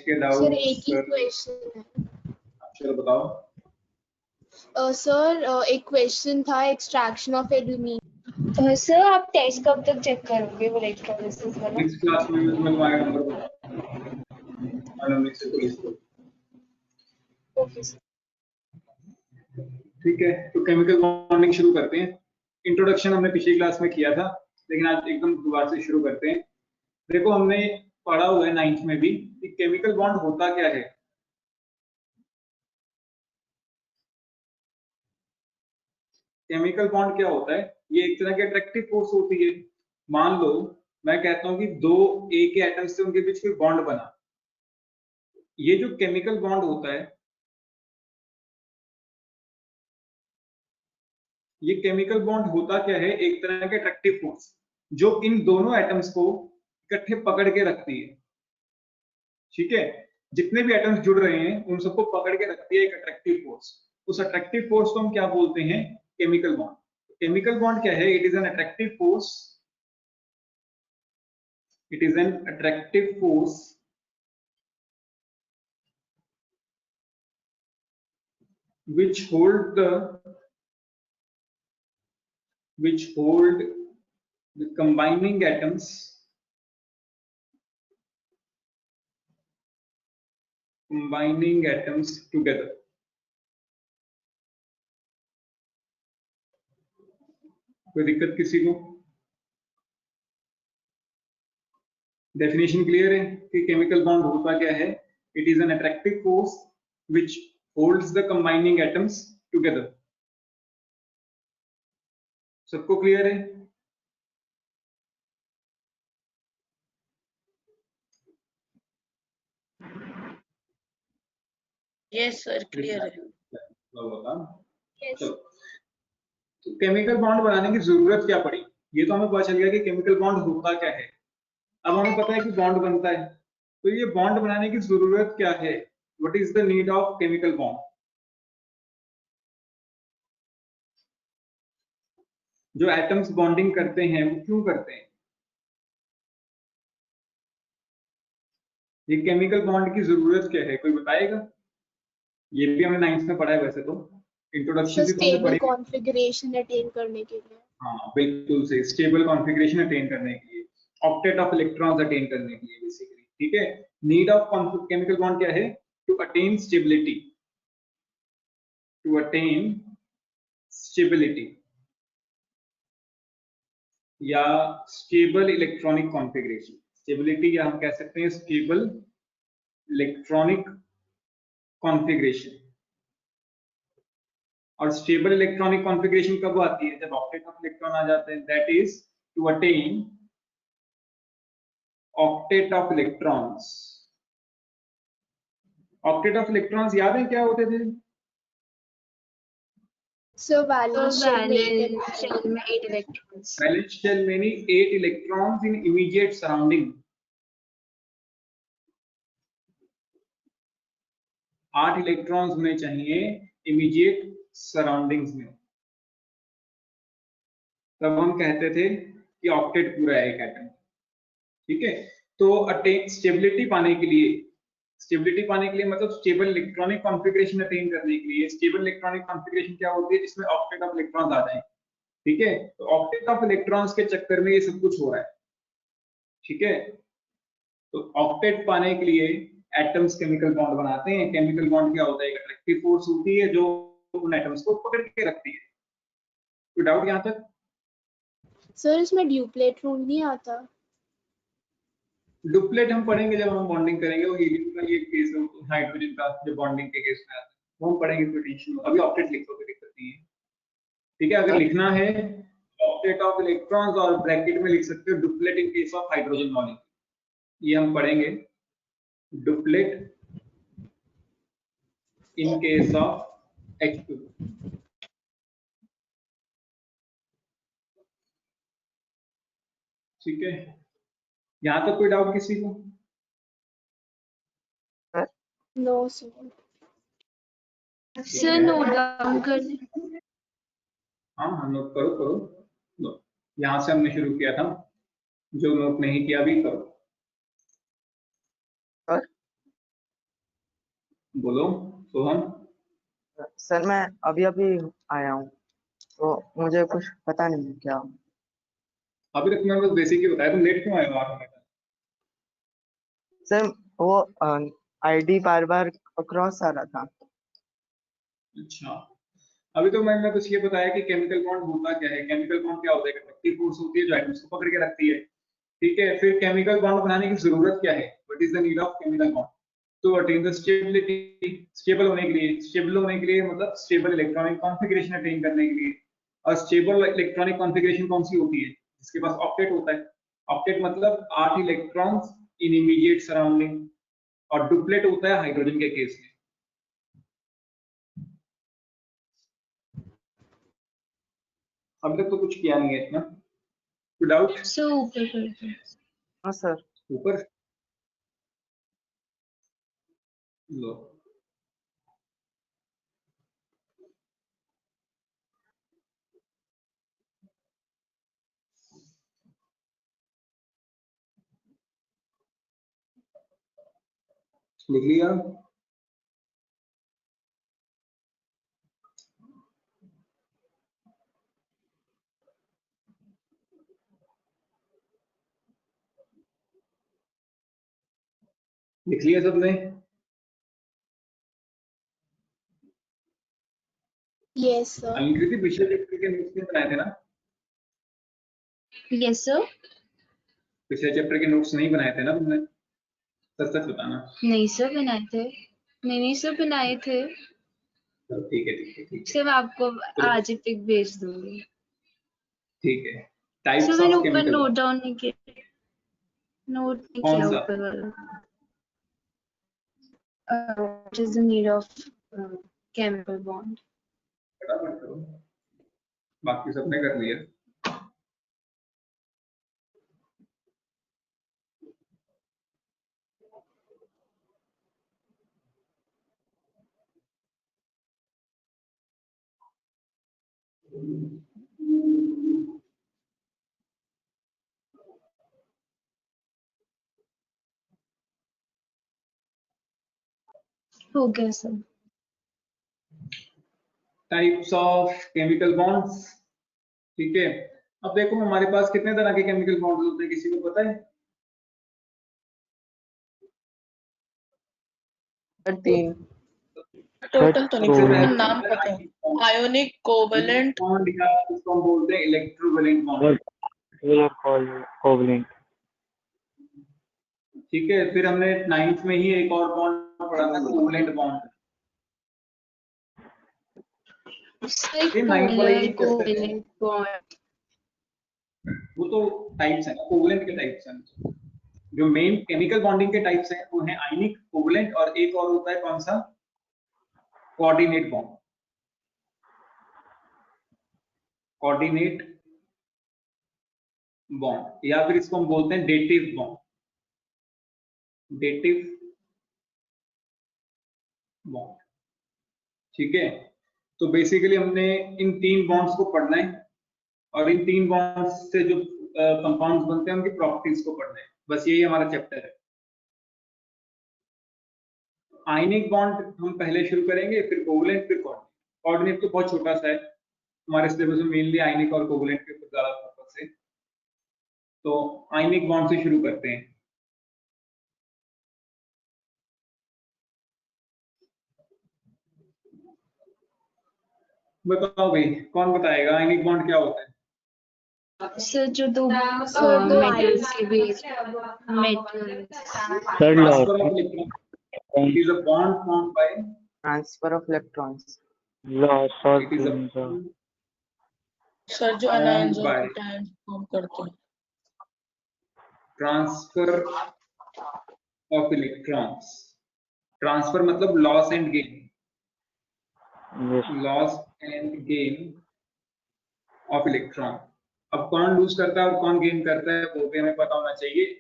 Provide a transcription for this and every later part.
के sir doubt? एक ही question है। चलो बताओ। सर एक क्वेश्चन था एक्सट्रैक्शन ऑफ एल्यूमीनियम। सर आप टेस्ट कब तक चेक करोगे वो इलेक्ट्रोलिसिस वाला? नेक्स्ट क्लास में मैं तुम्हें तुम्हारा नंबर बताऊंगा। Okay sir. ठीक है, तो केमिकल बॉन्डिंग शुरू करते हैं। इंट्रोडक्शन हमने पिछली क्लास में किया था, लेकिन आज एकदम दोबारा से शुरू करते हैं। देखो हमने पढ़ा हुआ है 9th में भी कि केमिकल बॉन्ड होता क्या है। केमिकल बॉन्ड क्या होता है? ये एक तरह की अट्रैक्टिव फोर्स होती है। मान लो मैं कहता हूं कि दो ए के एटम्स से उनके बीच कोई बॉन्ड बना। ये जो केमिकल बॉन्ड होता है, ये केमिकल बॉन्ड होता क्या है? एक तरह के अट्रैक्टिव फोर्स जो इन दोनों एटम्स को इकट्ठे पकड़ के रखती है। ठीक है, जितने भी एटम्स जुड़ रहे हैं उन सबको पकड़ के रखती है एक अट्रैक्टिव फोर्स। उस अट्रैक्टिव फोर्स को हम क्या बोलते हैं? Chemical bond. केमिकल बॉन्ड क्या है? It is an attractive force, it is an attractive force which hold the combining atoms together. कोई दिक्कत किसी को? डेफिनेशन क्लियर है कि केमिकल बॉन्ड होता क्या है? It is an attractive force which holds the combining atoms together. सबको क्लियर है? यस सर क्लियर है। चलो, तो केमिकल बॉन्ड बनाने की जरूरत क्या पड़ी? ये तो हमें पता चल गया कि केमिकल बॉन्ड होता क्या है। अब हमें पता है कि बॉन्ड बनता है, तो ये बॉन्ड बनाने की जरूरत क्या है? What is the need of chemical bond? जो एटम्स बॉन्डिंग करते हैं वो क्यों करते हैं? ये केमिकल बॉन्ड की जरूरत क्या है, कोई बताएगा? ये भी हमने 9th में पढ़ा है वैसे तो, इंट्रोडक्शन भी तो हमने स्टेबल पढ़ी। कॉन्फ़िगरेशन अटेन करने के लिए। हाँ बिल्कुल सही, स्टेबल कॉन्फ़िगरेशन अटेन करने के लिए, ऑक्टेट ऑफ इलेक्ट्रॉन्स अटेन करने के लिए बेसिकली। ठीक है, नीड ऑफ केमिकल बॉन्ड क्या है? To attain stability, to attain stability या स्टेबल इलेक्ट्रॉनिक कॉन्फ़िगरेशन। स्टेबिलिटी या हम कह सकते हैं स्टेबल इलेक्ट्रॉनिक कॉन्फ़िगरेशन। और स्टेबल इलेक्ट्रॉनिक कॉन्फ़िगरेशन कब आती है? जब ऑक्टेट ऑफ इलेक्ट्रॉन आ जाते हैं। That is to attain octet of electrons. Octet of electrons याद है क्या होते थे? So valence shell में वैलेंस शेल में 8 इलेक्ट्रॉन्स। वैलेंस शेल में 8 electrons in immediate surrounding. 8 electrons होने चाहिए इमीडिएट सराउंडिंग्स में, तब हम कहते थे कि ऑक्टेट पूरा है एक एटम। ठीक है, तो अटेन स्टेबिलिटी पाने के लिए, स्टेबिलिटी पाने के लिए मतलब स्टेबल इलेक्ट्रॉनिक कॉन्फ़िगरेशन अटेन करने के लिए। स्टेबल इलेक्ट्रॉनिक कॉन्फ़िगरेशन क्या होती है? जिसमें ऑक्टेट ऑफ इलेक्ट्रॉन्स आ जाए। ठीक है, तो ऑक्टेट ऑफ इलेक्ट्रॉन्स के चक्कर में ये सब कुछ हो रहा है। ठीक है, तो ऑक्टेट पाने के लिए एटम्स केमिकल बॉन्ड बनाते हैं। केमिकल बॉन्ड क्या होता है? एक अट्रैक्टिव फोर्स होती है जो उन एटम्स को पकड़ के रखती है। कोई डाउट यहां तक? सर इसमें ड्यूप्लेट रूल नहीं आता? डुप्लेट हम पढ़ेंगे जब हम बॉन्डिंग करेंगे। वो हीलियम का ये केस है, हाइड्रोजन का जो बॉन्डिंग के केस में आता है वो हम पढ़ेंगे। कोई टेंशन, अभी ऑक्टेट लिखो, कोई दिक्कत नहीं है। ठीक है, अगर लिखना है ऑक्टेट ऑफ इलेक्ट्रॉन्स और ब्रैकेट में लिख सकते हो duplet in case of hydrogen molecule. ये हम पढ़ेंगे, duplet in case of H2। ठीक है, यहां तक कोई डाउट किसी को? No sir. Sir note down कर लें। हाँ हाँ, नोट करो करो। लो, यहां से हमने शुरू किया था, जो नोट नहीं किया भी करो। बोलो सोहम। सर मैं अभी अभी आया हूँ, तो मुझे कुछ पता नहीं है क्या। अभी तक मैं बस बेसिक ही बताया, तुम लेट क्यों आए हो 8 घंटे? सर वो आईडी बार बार क्रॉस आ रहा था। अच्छा, अभी तो मैंने बस ये बताया कि केमिकल बॉन्ड होता क्या है। केमिकल बॉन्ड क्या होता है? कंडक्टिव फोर्स होती है जो एटम्स को पकड़ के रखती है। ठीक है, फिर केमिकल बॉन्ड बनाने की जरूरत क्या है? What is the need of chemical bond? तो अटेन द स्टेबिलिटी, स्टेबल होने के लिए मतलब स्टेबल इलेक्ट्रॉनिक कॉन्फ़िगरेशन अटेन करने के लिए। और स्टेबल इलेक्ट्रॉनिक कॉन्फ़िगरेशन कौन सी होती है? जिसके पास ऑक्टेट होता है। ऑक्टेट मतलब 8 इलेक्ट्रॉन्स इन इमीडिएट सराउंडिंग। और डुप्लेट होता है हाइड्रोजन के केस में। अभी तक तो कुछ किया नहीं है इतना। कोई डाउट? So ऊपर करते हैं। हाँ सर। ऊपर लो। लिख लिया? लिख लिया सबने? Yes, sir. अंग्रेजी पिछले चैप्टर के नोट्स नहीं बनाए थे ना? Yes sir। पिछले चैप्टर के नोट्स नहीं बनाए थे ना तुमने? सच सच बताना। नहीं सर बनाए थे। नहीं सर बनाए थे। चलो ठीक है ठीक है ठीक है। सर मैं आपको तो आज ही पिक भेज दूंगी। ठीक है। सर टाइप्स मैंने ऑफ ऊपर केमिकल नोट बॉन्ड डाउन नहीं किया। नोट नहीं कौन किया सा? ऊपर वाला। What is the need of chemical bond? फटाफट करो, बाकी सबने कर लिया। हो गया sir. Types of chemical bonds. ठीक है, अब देखो हमारे पास कितने तरह के केमिकल बॉन्ड्स होते हैं, किसी को पता है? सर 3। टोटल तो नहीं सबसे पता, पहले नाम होता है पता है। Ionic bond. आयोनिक, आयनिक कोवेलेंट। बॉन्ड या इसको हम बोलते हैं इलेक्ट्रोवैलेंट बॉन्ड। कोवलेंट। ठीक है, फिर हमने 9th में ही एक और बॉन्ड पढ़ा था, कोवलेंट बॉन्ड। सर ये 9th वाला ही पोलर चैप्टर है। Covalent bond. वो तो टाइप्स है ना, कोवलेंट के टाइप्स हैं। जो मेन केमिकल बॉन्डिंग के टाइप्स हैं वो है आयनिक, कोवलेंट और एक और होता है कौन सा? Coordinate bond. कोऑर्डिनेट बॉन्ड या फिर इसको हम बोलते हैं डेटिव बॉन्ड। Dative bond. ठीक है, तो बेसिकली हमने इन 3 बॉन्ड्स को पढ़ना है और इन 3 बॉन्ड्स से जो कंपाउंड्स बनते हैं उनकी प्रॉपर्टीज को पढ़ना है। बस यही हमारा चैप्टर है। आयनिक बॉन्ड हम पहले शुरू करेंगे, फिर कोवलेंट, फिर कोऑर्डिनेट। कोऑर्डिनेट तो बहुत छोटा सा है, हमारे सिलेबस में मेनली आयनिक और कोवलेंट के ऊपर ज्यादा फोकस है। तो आयनिक बॉन्ड से शुरू करते हैं। बताओ भाई, कौन बताएगा आयनिक बॉन्ड क्या होता है? सर जो दो So दो मेटल्स ions के बीच metals. Third law transfer of electron. It is a bond formed by, transfer of electrons. loss or it is a सर जो फॉर्म्ड अनायंस और बाय कैटायंस फॉर्म करते हैं। Transfer of electrons. ट्रांसफर मतलब loss and gain. yes. Loss and gain of electron. अब कौन loose करता है और कौन गेन करता है वो भी हमें पता होना चाहिए।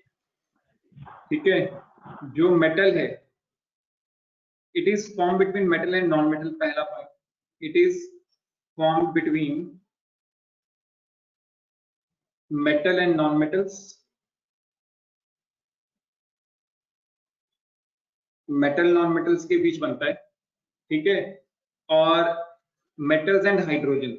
ठीक है, जो मेटल है, it is form between metal and non metal. पहला point, it is form between metal and non metals. Metal non metals के बीच बनता है, ठीक है, और मेटल्स एंड हाइड्रोजन,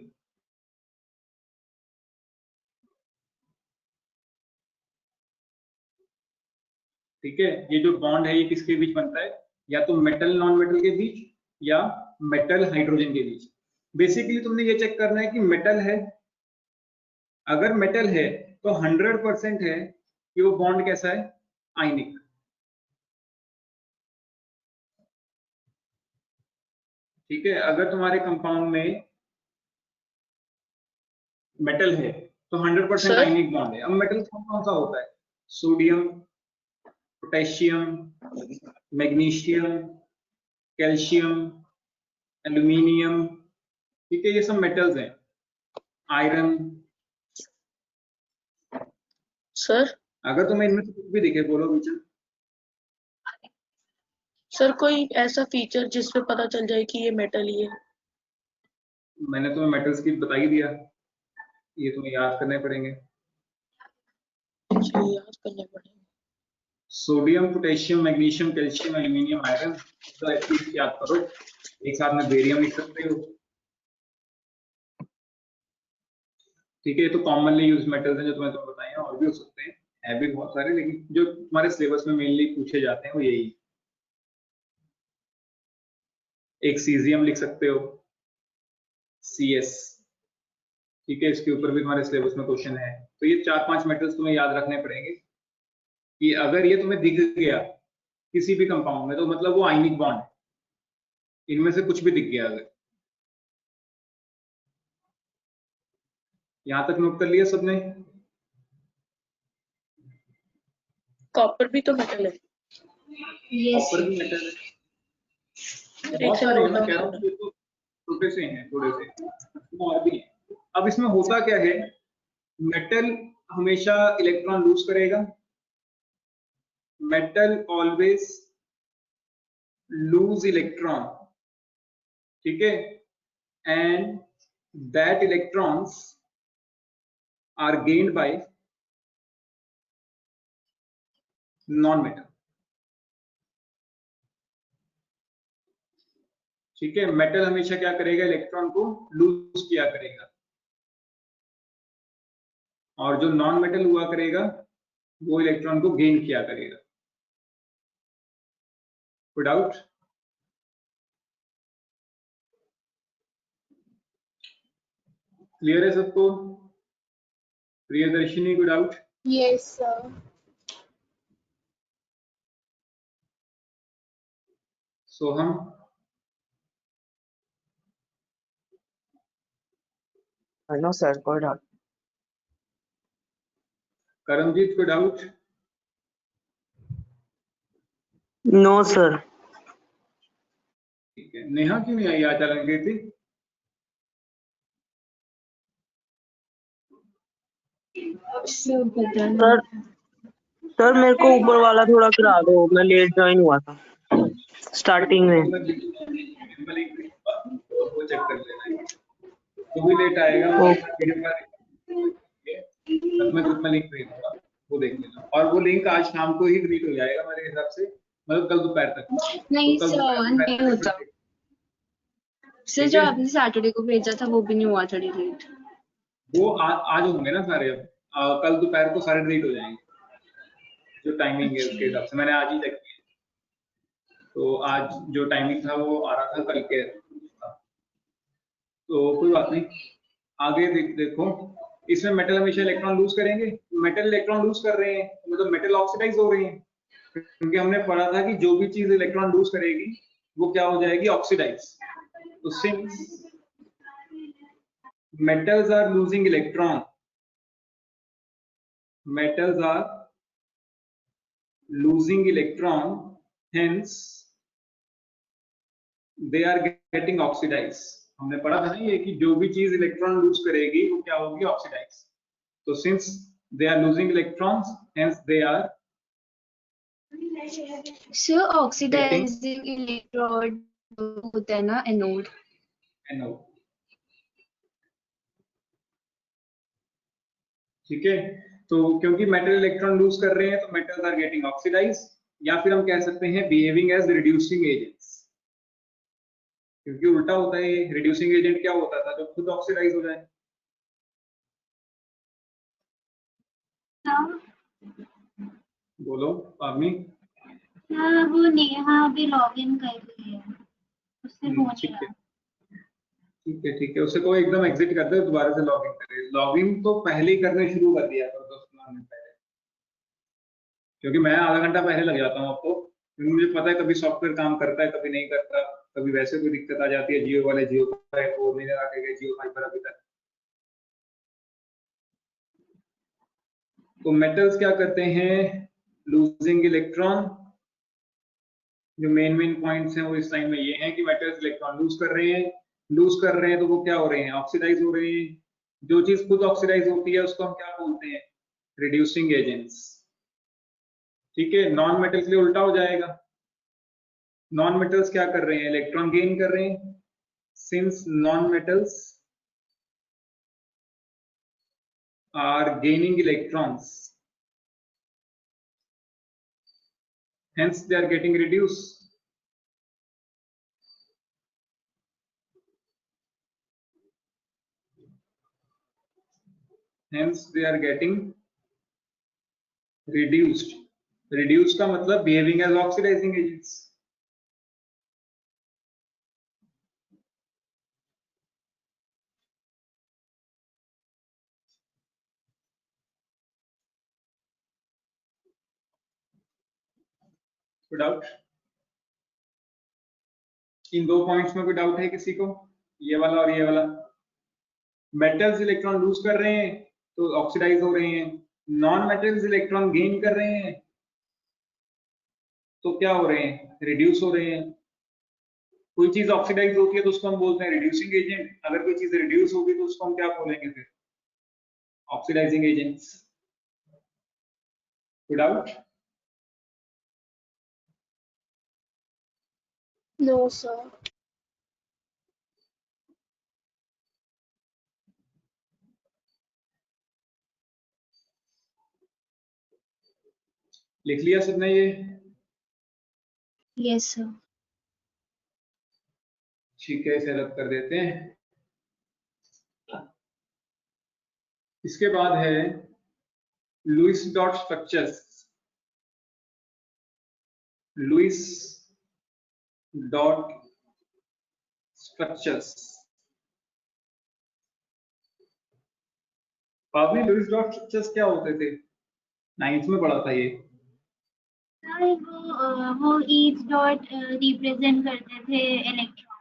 ठीक है। ये जो बॉन्ड है ये किसके बीच बनता है, या तो मेटल नॉन मेटल के बीच या मेटल हाइड्रोजन के बीच। बेसिकली तुमने ये चेक करना है कि मेटल है, अगर मेटल है तो 100% है कि वो बॉन्ड कैसा है, आयनिक। ठीक है, अगर तुम्हारे कंपाउंड में मेटल है तो 100% सर? आयनिक बॉन्ड है। अब मेटल कौन सा होता है, sodium, potassium, magnesium, calcium, aluminium, ठीक है, ये सब मेटल्स हैं। आयरन। सर? अगर तुम्हें इनमें से कुछ भी दिखे बोलो विचन। सर कोई ऐसा फीचर जिसपे पता चल जाए कि ये मेटल ही है? मैंने तुम्हें मेटल्स की बता ही दिया, ये तुम्हें याद करने पड़ेंगे। चलिए याद करने पड़ेंगे। Sodium, potassium, magnesium, calcium, aluminium, iron, तो एटलीस्ट याद करो। एक साथ में बेरियम लिख सकते हो, ठीक है। ये तो कॉमनली यूज मेटल्स हैं जो तुम्हें बताए हैं, और भी हो सकते हैं, है भी बहुत सारे, लेकिन जो तुम्हारे सिलेबस में मेनली पूछे जाते हैं वो यही। एक सीजियम लिख सकते हो, CS, ठीक है, इसके ऊपर भी तुम्हारे सिलेबस में क्वेश्चन है। तो ये 4-5 मेटल्स तुम्हें याद रखने पड़ेंगे कि अगर ये तुम्हें दिख गया किसी भी कंपाउंड में तो मतलब वो आयनिक बॉन्ड है, इनमें से कुछ भी दिख गया अगर। यहां तक नोट कर लिया सबने? कॉपर भी तो मेटल है। Yes. कॉपर भी मेटल है, एक बहुत से सारे हैं, नोट मैं कह रहा हूँ ये तो छोटे से हैं, थोड़े से और भी हैं। अब इसमें होता क्या है, मेटल हमेशा इलेक्ट्रॉन लूज करेगा, मेटल ऑलवेज लूज इलेक्ट्रॉन, ठीक है, and that electrons are gained by non metal, ठीक है। मेटल हमेशा क्या करेगा, इलेक्ट्रॉन को लूज किया करेगा, और जो नॉन मेटल हुआ करेगा वो इलेक्ट्रॉन को गेन किया करेगा। कोई डाउट? क्लियर है सबको? प्रियदर्शिनी, कोई डाउट? Yes, sir. सोहम? नो सर, कोई डाउट। करमजीत, कोई डाउट? No sir. ठीक है, नेहा क्यों नहीं आई, आज चलन गई थी? सर सर मेरे को ऊपर वाला थोड़ा करा दो, मैं लेट ज्वाइन हुआ था स्टार्टिंग में। वो चेक कर लेना, जो भी लेट आएगा मैं ग्रुप में लिंक भेज दूंगा, वो देख लेना। और वो लिंक आज शाम को ही डिलीट हो जाएगा मेरे हिसाब से, मतलब कल दोपहर तक। नहीं तो कल सर, दोपहर नहीं तक होता सर। ठीक जो है? आपने सैटरडे को भेजा था वो भी नहीं हुआ था डिलीट। वो आज होंगे ना सारे, अब कल दोपहर को सारे डिलीट हो जाएंगे, जो टाइमिंग है उसके हिसाब से। मैंने आज ही चेक किया, तो आज जो टाइमिंग था वो आ रहा था कल के था। तो कोई बात नहीं, आगे देखो। इसमें मेटल हमेशा इलेक्ट्रॉन लूज करेंगे, मेटल इलेक्ट्रॉन लूज कर रहे हैं मतलब मेटल ऑक्सीडाइज हो रही है, क्योंकि हमने पढ़ा था कि जो भी चीज इलेक्ट्रॉन लूज करेगी वो क्या हो जाएगी, ऑक्सीडाइज। तो since metals are losing electron, metals are losing electron, hence they are getting oxidized। हमने पढ़ा था ना ये कि जो भी चीज इलेक्ट्रॉन लूज करेगी वो क्या होगी, ऑक्सीडाइज। तो since they are losing electrons, hence they are sir oxidising electrode होता है ना, एनोड। anode, ठीक है। तो क्योंकि मेटल इलेक्ट्रॉन लूज कर रहे हैं तो मेटल्स आर गेटिंग ऑक्सीडाइज, या फिर हम कह सकते हैं बिहेविंग एज रिड्यूसिंग एजेंट्स, क्योंकि उल्टा होता है। रिड्यूसिंग एजेंट क्या होता था, जो खुद ऑक्सीडाइज हो जाए। बोलो आदमी। हाँ वो नेहा अभी लॉग इन कर रही है, उससे हो नहीं ठीक है रहा। ठीक है, उसे को एकदम एग्जिट कर दे, दोबारा से लॉग इन करे। लॉग इन तो पहले ही करने शुरू कर दिया करो 10-15 मिनट पहले, क्योंकि मैं आधा घंटा पहले लग जाता हूँ आपको, क्योंकि मुझे पता है कभी सॉफ्टवेयर काम करता है कभी नहीं करता, कभी वैसे कोई दिक्कत आ जाती है। जियो वाले जियो का 4 महीने आ गए, जियो फाइबर अभी तक। तो मेटल्स क्या करते हैं, लूजिंग इलेक्ट्रॉन। जो मेन पॉइंट्स हैं वो इस टाइम में ये हैं कि मेटल्स इलेक्ट्रॉन लूज कर रहे हैं। लूज कर रहे हैं तो वो क्या हो रहे हैं, ऑक्सीडाइज हो रहे हैं। जो चीज खुद ऑक्सीडाइज होती है उसको हम क्या बोलते हैं, रिड्यूसिंग एजेंट्स। ठीक है, नॉन मेटल्स के लिए उल्टा हो जाएगा। नॉन मेटल्स क्या कर रहे हैं, इलेक्ट्रॉन गेन कर रहे हैं। Since non metals are gaining electrons, hence they are getting reduced. Hence they are getting reduced. Reduced का मतलब behaving as oxidizing agents. कोई डाउट इन दो पॉइंट्स में? कोई डाउट है किसी को, ये वाला और ये वाला? मेटल्स इलेक्ट्रॉन लूज कर रहे हैं तो ऑक्सीडाइज हो रहे हैं। नॉन मेटल्स इलेक्ट्रॉन गेन कर रहे हैं तो क्या हो रहे हैं, रिड्यूस हो रहे हैं। कोई चीज ऑक्सीडाइज होती है तो उसको हम बोलते हैं रिड्यूसिंग एजेंट। अगर कोई चीज रिड्यूस होगी तो उसको हम क्या बोलेंगे फिर, ऑक्सीडाइजिंग एजेंट्स। कोई डाउट? No, sir. लिख लिया सबने ये? Yes sir. ठीक है, इसे रद्द कर देते हैं। इसके बाद है Lewis dot structures. Lewis dot structures. बाद में लुईस डॉट स्ट्रक्चर्स क्या होते थे, 9th में पढ़ा था ये। वो ईच डॉट रिप्रेजेंट करते थे इलेक्ट्रॉन।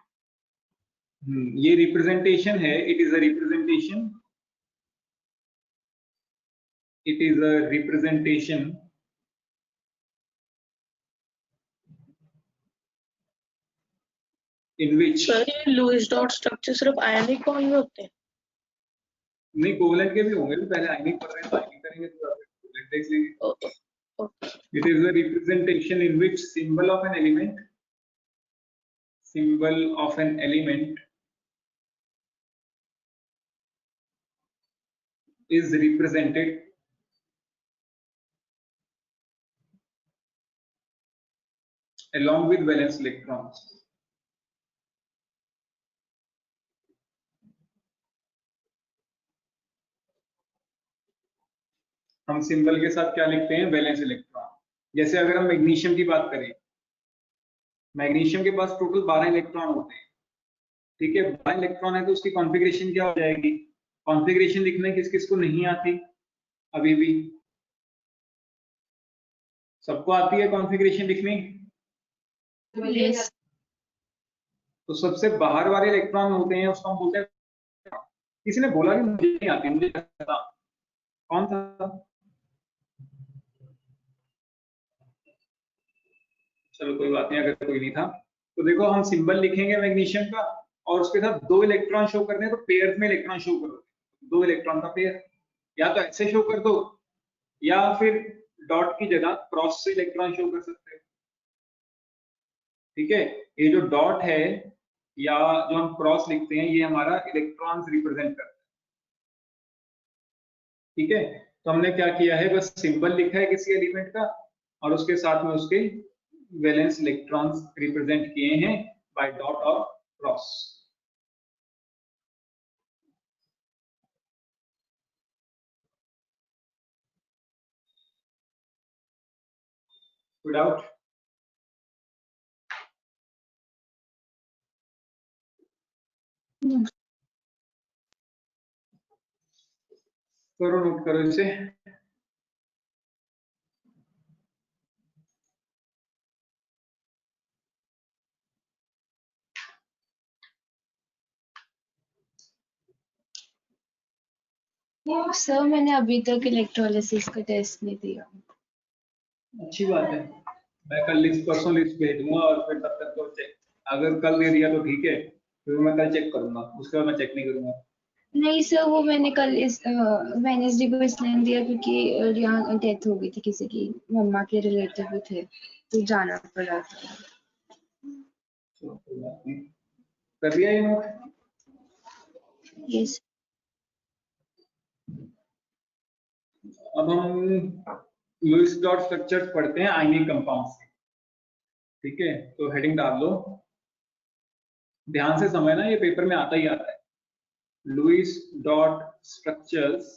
ये रिप्रेजेंटेशन है, it is a representation. It is a representation in which sir ये लुईस डॉट स्ट्रक्चर सिर्फ आयनिक बॉन्ड में होते हैं? नहीं, कोवेलेंट के भी होंगे, पहले आयनिक पढ़ रहे हैं तो आयनिक करेंगे तो कोवेलेंट देख लेंगे। It is a representation in which symbol of an element is represented along with valence electrons. हम सिंबल के साथ क्या लिखते हैं, वैलेंस इलेक्ट्रॉन। जैसे अगर हम मैग्नीशियम की बात करें, मैग्नीशियम के पास टोटल 12 इलेक्ट्रॉन होते हैं। ठीक है, 12 इलेक्ट्रॉन है तो उसकी कॉन्फ़िगरेशन क्या हो जाएगी, कॉन्फ़िगरेशन लिखने किस किस को नहीं आती, अभी भी सबको आती है कॉन्फ़िगरेशन लिखनी। यस तो सबसे बाहर वाले इलेक्ट्रॉन होते हैं उसको हम बोलते हैं। किसी ने बोला कि मुझे नहीं आती, मुझे पता कौन था, चलो कोई बात नहीं, अगर कोई नहीं था तो देखो हम सिंबल लिखेंगे मैग्नीशियम का और उसके साथ 2 इलेक्ट्रॉन शो करने हैं तो पेयर में इलेक्ट्रॉन शो करो, 2 इलेक्ट्रॉन का पेयर। या तो ऐसे शो कर दो या फिर डॉट की जगह क्रॉस से इलेक्ट्रॉन शो कर सकते हो। ठीक है, ये जो डॉट है या जो हम क्रॉस लिखते हैं ये हमारा इलेक्ट्रॉन्स रिप्रेजेंट करता है। ठीक है, तो हमने क्या किया है, बस सिंबल लिखा है किसी एलिमेंट का और उसके साथ में उसके वैलेंस इलेक्ट्रॉन्स रिप्रेजेंट किए हैं बाय डॉट और क्रॉस। कोई डाउट? करो, नोट करो इसे। सर मैंने अभी तक इलेक्ट्रोलिसिस का टेस्ट नहीं दिया। अच्छी बात है, मैं कल लिस्ट परसों लिस्ट भेज दूंगा और फिर तब तक तो चेक, अगर कल दे दिया तो ठीक है, फिर मैं कल चेक करूंगा, उसके बाद मैं चेक नहीं करूंगा। नहीं सर, वो मैंने कल इस वेडनेसडे को इसलिए नहीं दिया क्योंकि यहाँ डेथ हो गई थी किसी की, मम्मा के रिलेटिव भी थे तो जाना पड़ा था। तो कोई बात नहीं। कर दिया ये नोट? यस। अब हम लुईस डॉट स्ट्रक्चर पढ़ते हैं आयनिक कंपाउंड से। ठीक है, तो हेडिंग डाल दो, ध्यान से समझना, ये पेपर में आता ही आता है। Lewis dot structures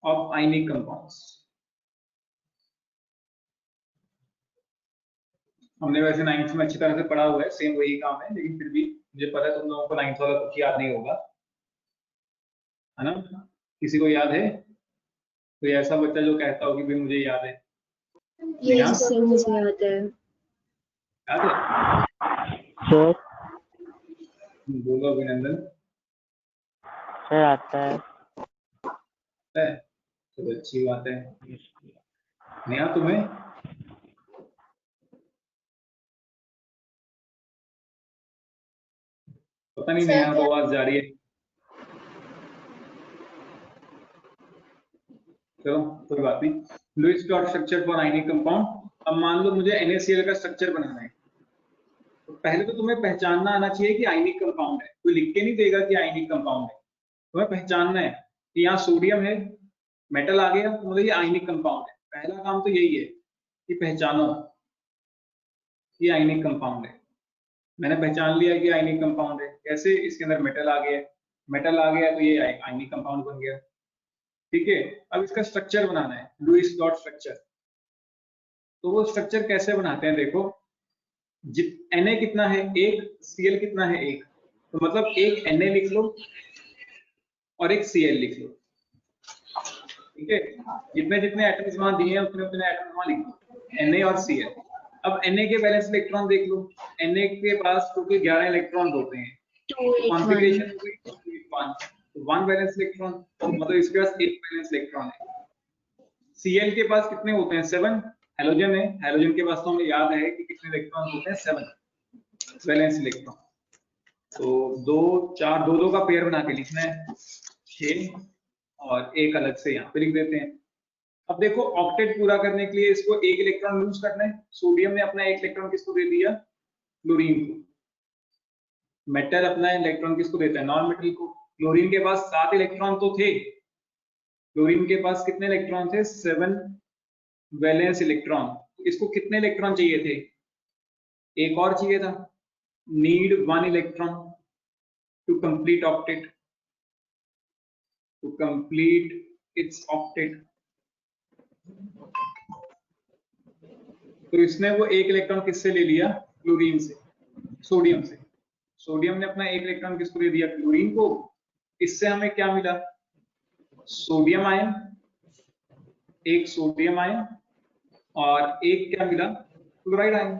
of ionic compounds. हमने वैसे 9th में अच्छी तरह से पढ़ा हुआ है, सेम वही काम है, लेकिन फिर भी मुझे पता है तुम लोगों को 9th वाला कुछ याद नहीं होगा, है ना? किसी को याद है? कोई ऐसा बच्चा जो कहता हो कि भाई मुझे याद है? यस सर, मुझे याद है। याद है? सर बोलो अभिनंदन। सर आता है। है तो अच्छी बात है। नेहा तुम्हें? पता नहीं, नेहा तो आवाज जा रही है। चलो कोई बात नहीं। Lewis dot structure for ionic compound. अब मान लो मुझे NaCl का स्ट्रक्चर बनाना है, तो पहले तो तुम्हें पहचानना आना चाहिए कि आयनिक कंपाउंड है। कोई लिख के नहीं देगा कि आयनिक कंपाउंड है, तुम्हें पहचानना है कि यहाँ सोडियम है, मेटल आ गया तो मतलब ये आयनिक कंपाउंड है। पहला काम तो यही है कि पहचानो कि आयनिक कंपाउंड है। मैंने पहचान लिया कि आयनिक कंपाउंड है, कैसे? इसके अंदर मेटल आ गया, मेटल आ गया तो ये आयनिक कंपाउंड बन गया। ठीक है, अब इसका स्ट्रक्चर बनाना है, लुईस डॉट स्ट्रक्चर। तो वो स्ट्रक्चर कैसे बनाते हैं, देखो, Na कितना है? 1, Cl कितना है? 1, तो मतलब एक Na लिख लो और एक Cl लिख लो। ठीक है, जितने जितने एटम्स वहां दिए हैं उतने उतने एटम्स वहां लिख दो, Na और Cl। अब Na के वैलेंस इलेक्ट्रॉन देख लो, Na के पास क्योंकि 11 इलेक्ट्रॉन होते हैं, कॉन्फ़िगरेशन हो गई 281, तो 1 वैलेंस इलेक्ट्रॉन, तो मतलब इसके पास 1 वैलेंस इलेक्ट्रॉन है। Cl के पास कितने होते हैं? 7, हेलोजन है, हेलोजन के पास तो हमें याद है कि कितने इलेक्ट्रॉन होते हैं? 7 वैलेंस इलेक्ट्रॉन। तो 2 4 2 2 का पेयर बना के लिखना है, 6, और एक अलग से यहाँ पे लिख देते हैं। अब देखो, ऑक्टेट पूरा करने के लिए इसको 1 इलेक्ट्रॉन लूज करना है। सोडियम ने अपना 1 इलेक्ट्रॉन किसको दे दिया? क्लोरीन को। मेटल अपना इलेक्ट्रॉन किसको देता है? नॉन मेटल को। क्लोरीन के पास 7 इलेक्ट्रॉन तो थे, क्लोरीन के पास कितने इलेक्ट्रॉन थे? 7 वैलेंस इलेक्ट्रॉन। इसको कितने इलेक्ट्रॉन चाहिए थे? एक और चाहिए था, need 1 electron to complete octet, to complete its octet. तो इसने वो 1 इलेक्ट्रॉन किससे ले लिया? क्लोरीन से, सोडियम से। सोडियम ने अपना 1 इलेक्ट्रॉन किसको दे दिया? क्लोरीन को। इससे हमें क्या मिला? सोडियम आयन, एक सोडियम आयन, और एक क्या मिला? Chloride ion.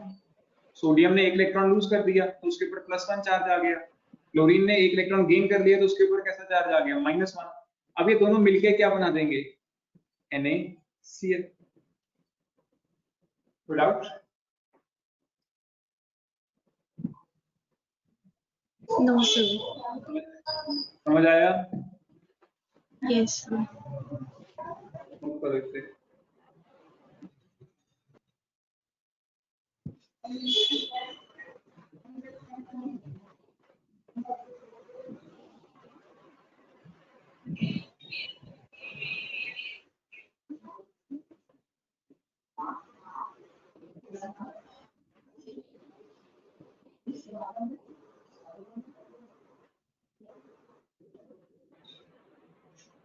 सोडियम ने 1 इलेक्ट्रॉन लूज कर दिया तो उसके ऊपर +1 चार्ज आ गया। क्लोरीन ने 1 इलेक्ट्रॉन गेन कर लिया तो उसके ऊपर कैसा चार्ज आ गया? -1। अब ये दोनों मिलके क्या बना देंगे? NaCl। डाउट? No sir. समझ आया? Yes sir. नोट करो इसे।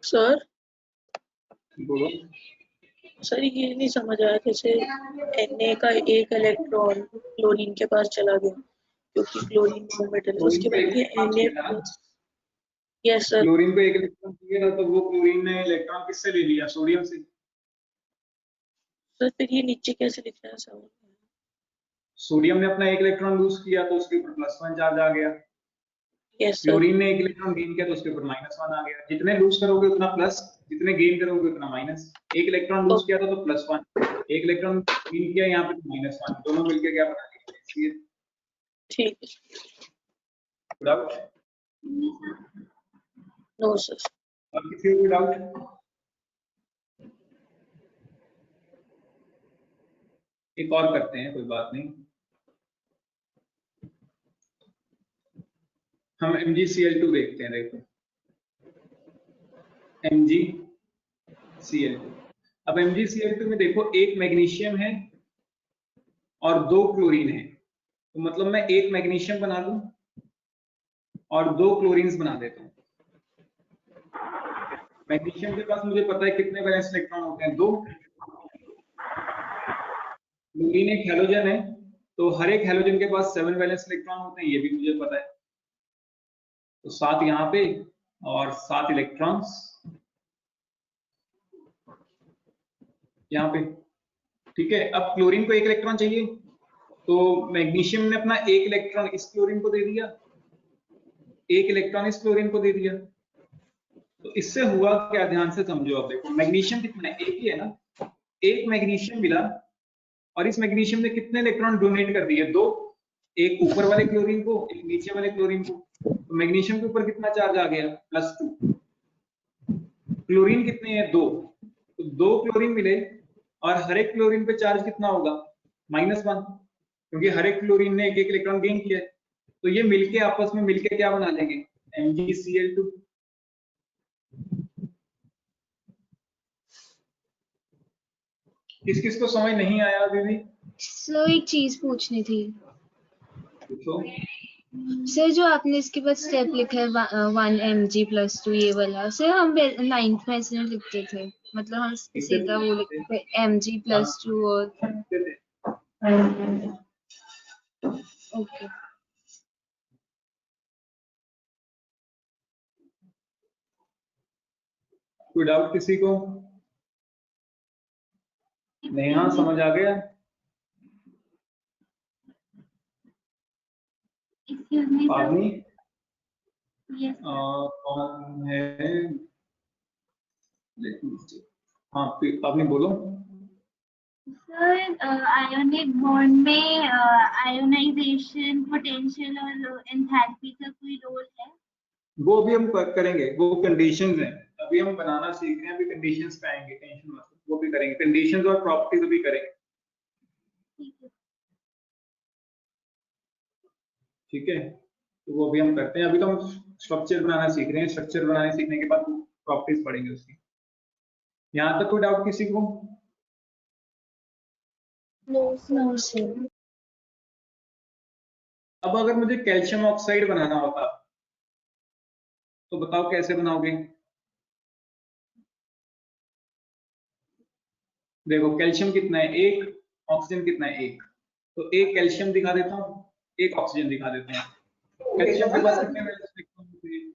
सर बोलो। सर ये नहीं समझ आया, जैसे Na का एक इलेक्ट्रॉन क्लोरीन के पास चला गया क्योंकि क्लोरीन नॉन मेटल है, उसके बाद ये Na+। Yes sir. क्लोरीन को एक इलेक्ट्रॉन चाहिए था, तो वो क्लोरीन ने इलेक्ट्रॉन किससे ले लिया? सोडियम से। सर फिर ये नीचे कैसे लिख रहा है सर? सोडियम ने अपना एक इलेक्ट्रॉन लूज किया तो उसके ऊपर +1 चार्ज आ गया। Yes sir. क्लोरीन ने एक इलेक्ट्रॉन गेन किया तो उसके ऊपर -1 आ गया। जितने लूज करोगे उतना प्लस, जितने गेन करोगे उतना माइनस। एक इलेक्ट्रॉन लूज किया था तो +1, एक इलेक्ट्रॉन गेन किया यहाँ पे तो -1, दोनों मिलकर क्या बना देंगे? ठीक है। डाउट? No sir. और किसी को डाउट? एक और करते हैं, कोई बात नहीं। हम MgCl2 देखते हैं। देखो MgCl2। अब MgCl2 में देखो एक मैग्नीशियम है और 2 क्लोरीन है, तो मतलब मैं एक मैग्नीशियम बना लूं और 2 क्लोरीन्स बना देता हूं। मैग्नीशियम के पास मुझे पता है कितने वैलेंस इलेक्ट्रॉन होते हैं, 2। क्लोरीन एक हैलोजन है, तो हर एक हैलोजन के पास 7 वैलेंस इलेक्ट्रॉन होते हैं, ये भी मुझे पता है। तो 7 यहाँ पे और 7 इलेक्ट्रॉन्स यहाँ पे। ठीक है, अब क्लोरीन को एक इलेक्ट्रॉन चाहिए, तो मैग्नीशियम ने अपना एक इलेक्ट्रॉन इस क्लोरीन को दे दिया, एक इलेक्ट्रॉन इस क्लोरीन को दे दिया। तो इससे हुआ क्या, ध्यान से समझो। अब देखो मैग्नीशियम कितना है, एक ही है ना। एक मैग्नीशियम मिला और इस मैग्नीशियम ने कितने इलेक्ट्रॉन डोनेट कर दिए? 2। एक ऊपर वाले क्लोरीन को, एक नीचे वाले क्लोरीन को। तो मैग्नीशियम के ऊपर कितना चार्ज आ गया? +2। क्लोरीन कितने हैं? 2। तो 2 क्लोरीन मिले और हर एक क्लोरीन पे चार्ज कितना होगा? -1, क्योंकि हर एक क्लोरीन ने एक इलेक्ट्रॉन गेन किया है। तो ये मिलके आपस में मिलके क्या बना लेंगे? MgCl2। किस किस को समझ नहीं आया अभी भी? सर एक चीज पूछनी थी। पूछो। सर जो आपने इसके बाद स्टेप लिखा है 1 Mg+2 ये वाला, सर हम 9th में ऐसे लिखते थे, मतलब हम सीधा वो लिखते थे Mg+2 और ओके। कोई डाउट किसी को? नेहा समझ आ गया? Excuse me sir. पावनी यस कौन है? हाँ पावनी बोलो। सर, आयोनिक बॉन्ड में आयोनाइजेशन पोटेंशियल और एंथैल्पी का कोई रोल है? वो अभी हम करेंगे, वो कंडीशंस हैं, अभी हम बनाना सीख रहे हैं, अभी कंडीशंस पे आएंगे, टेंशन मत लो, वो भी करेंगे। कंडीशंस और प्रॉपर्टीज अभी करेंगे। ठीक है। ठीक है, तो वो भी हम करते हैं। अभी तो हम स्ट्रक्चर बनाना सीख रहे हैं, स्ट्रक्चर बनाने सीखने के बाद प्रॉपर्टीज पढ़ेंगे उसकी। यहाँ तक कोई डाउट किसी को? No sir. अब अगर मुझे कैल्शियम ऑक्साइड बनाना होता तो बताओ कैसे बनाओगे? देखो कैल्शियम कितना है? 1। ऑक्सीजन कितना है? 1। तो एक कैल्शियम दिखा देता हूँ, एक ऑक्सीजन दिखा देता हूँ। कैल्शियम के पास कितने वैलेंस इलेक्ट्रॉन होते हैं?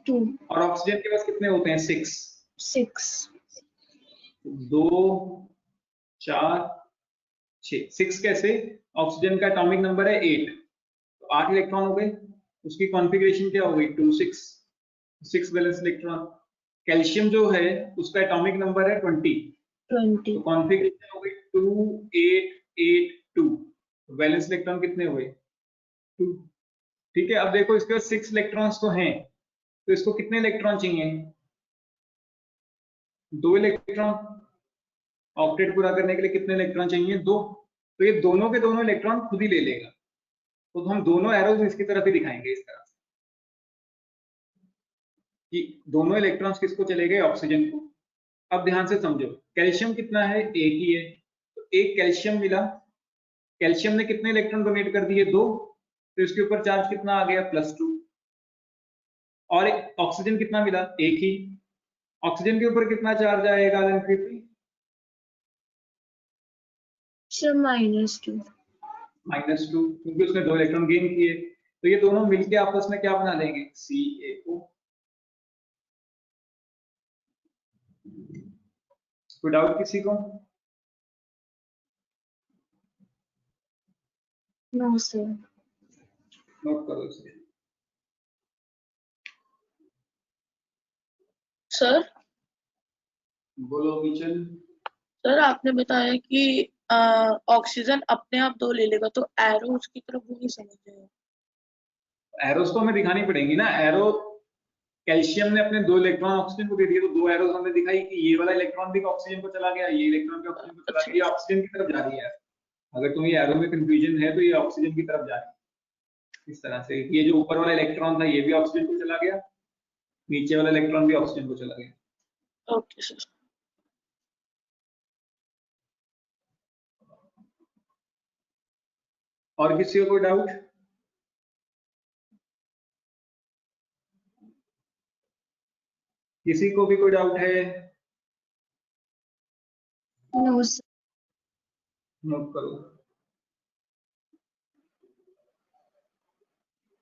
2। और ऑक्सीजन के पास कितने होते हैं? 6। 2 4 6। 6 कैसे? ऑक्सीजन का एटॉमिक नंबर है 8, तो 8 इलेक्ट्रॉन हो गए। उसकी कॉन्फ़िगरेशन क्या हो गई? 2 6, 6 वैलेंस इलेक्ट्रॉन। कैल्शियम जो है उसका एटॉमिक नंबर है 20, तो कॉन्फ़िगरेशन हो गई 2 8 8 2। वैलेंस इलेक्ट्रॉन कितने हुए? 2। ठीक है, अब देखो इसके पास 6 इलेक्ट्रॉन्स तो हैं, तो इसको कितने इलेक्ट्रॉन चाहिए? 2 इलेक्ट्रॉन। ऑक्टेट पूरा करने के लिए कितने इलेक्ट्रॉन चाहिए? 2। तो ये दोनों के दोनों इलेक्ट्रॉन खुद ही ले लेगा, तो हम दोनों एरोज इसकी तरफ ही दिखाएंगे, इस तरह से कि दोनों इलेक्ट्रॉन्स किसको चले गए? ऑक्सीजन को। अब ध्यान से समझो, कैल्शियम कितना है? 1 ही है, तो एक कैल्शियम मिला, कैल्शियम ने कितने इलेक्ट्रॉन डोनेट कर दिए? 2, तो इसके ऊपर चार्ज कितना आ गया? +2। और ऑक्सीजन कितना मिला? एक ही। ऑक्सीजन के ऊपर कितना चार्ज आएगा then quickly? सर -2। -2, क्योंकि उसने 2 इलेक्ट्रॉन गेन किए। तो ये दोनों मिलके आपस में क्या बना लेंगे? CaO। कोई डाउट किसी को? No sir. नोट करो इसे। सर बोलो विचल। सर आपने बताया कि ऑक्सीजन अपने आप 2 ले लेगा, तो एरो उसकी तरफ वो नहीं समझ रहे। एरोस तो हमें दिखानी पड़ेंगी ना। एरो कैल्शियम ने अपने 2 इलेक्ट्रॉन ऑक्सीजन को दे दिए, तो 2 एरोस हमने दिखाई कि ये वाला इलेक्ट्रॉन भी ऑक्सीजन को चला गया, ये इलेक्ट्रॉन भी ऑक्सीजन को चला गया, ये ऑक्सीजन की तरफ जा रही है। अगर तुम्हें एरो में कंफ्यूजन है तो ये ऑक्सीजन की तरफ जा रही है। इस तरह से ये जो ऊपर वाला इलेक्ट्रॉन था ये भी ऑक्सीजन को चला गया, नीचे वाला इलेक्ट्रॉन भी ऑक्सीजन को चला गया। Okay sir. और किसी को कोई डाउट? किसी को भी कोई डाउट है? No sir. नोट करो।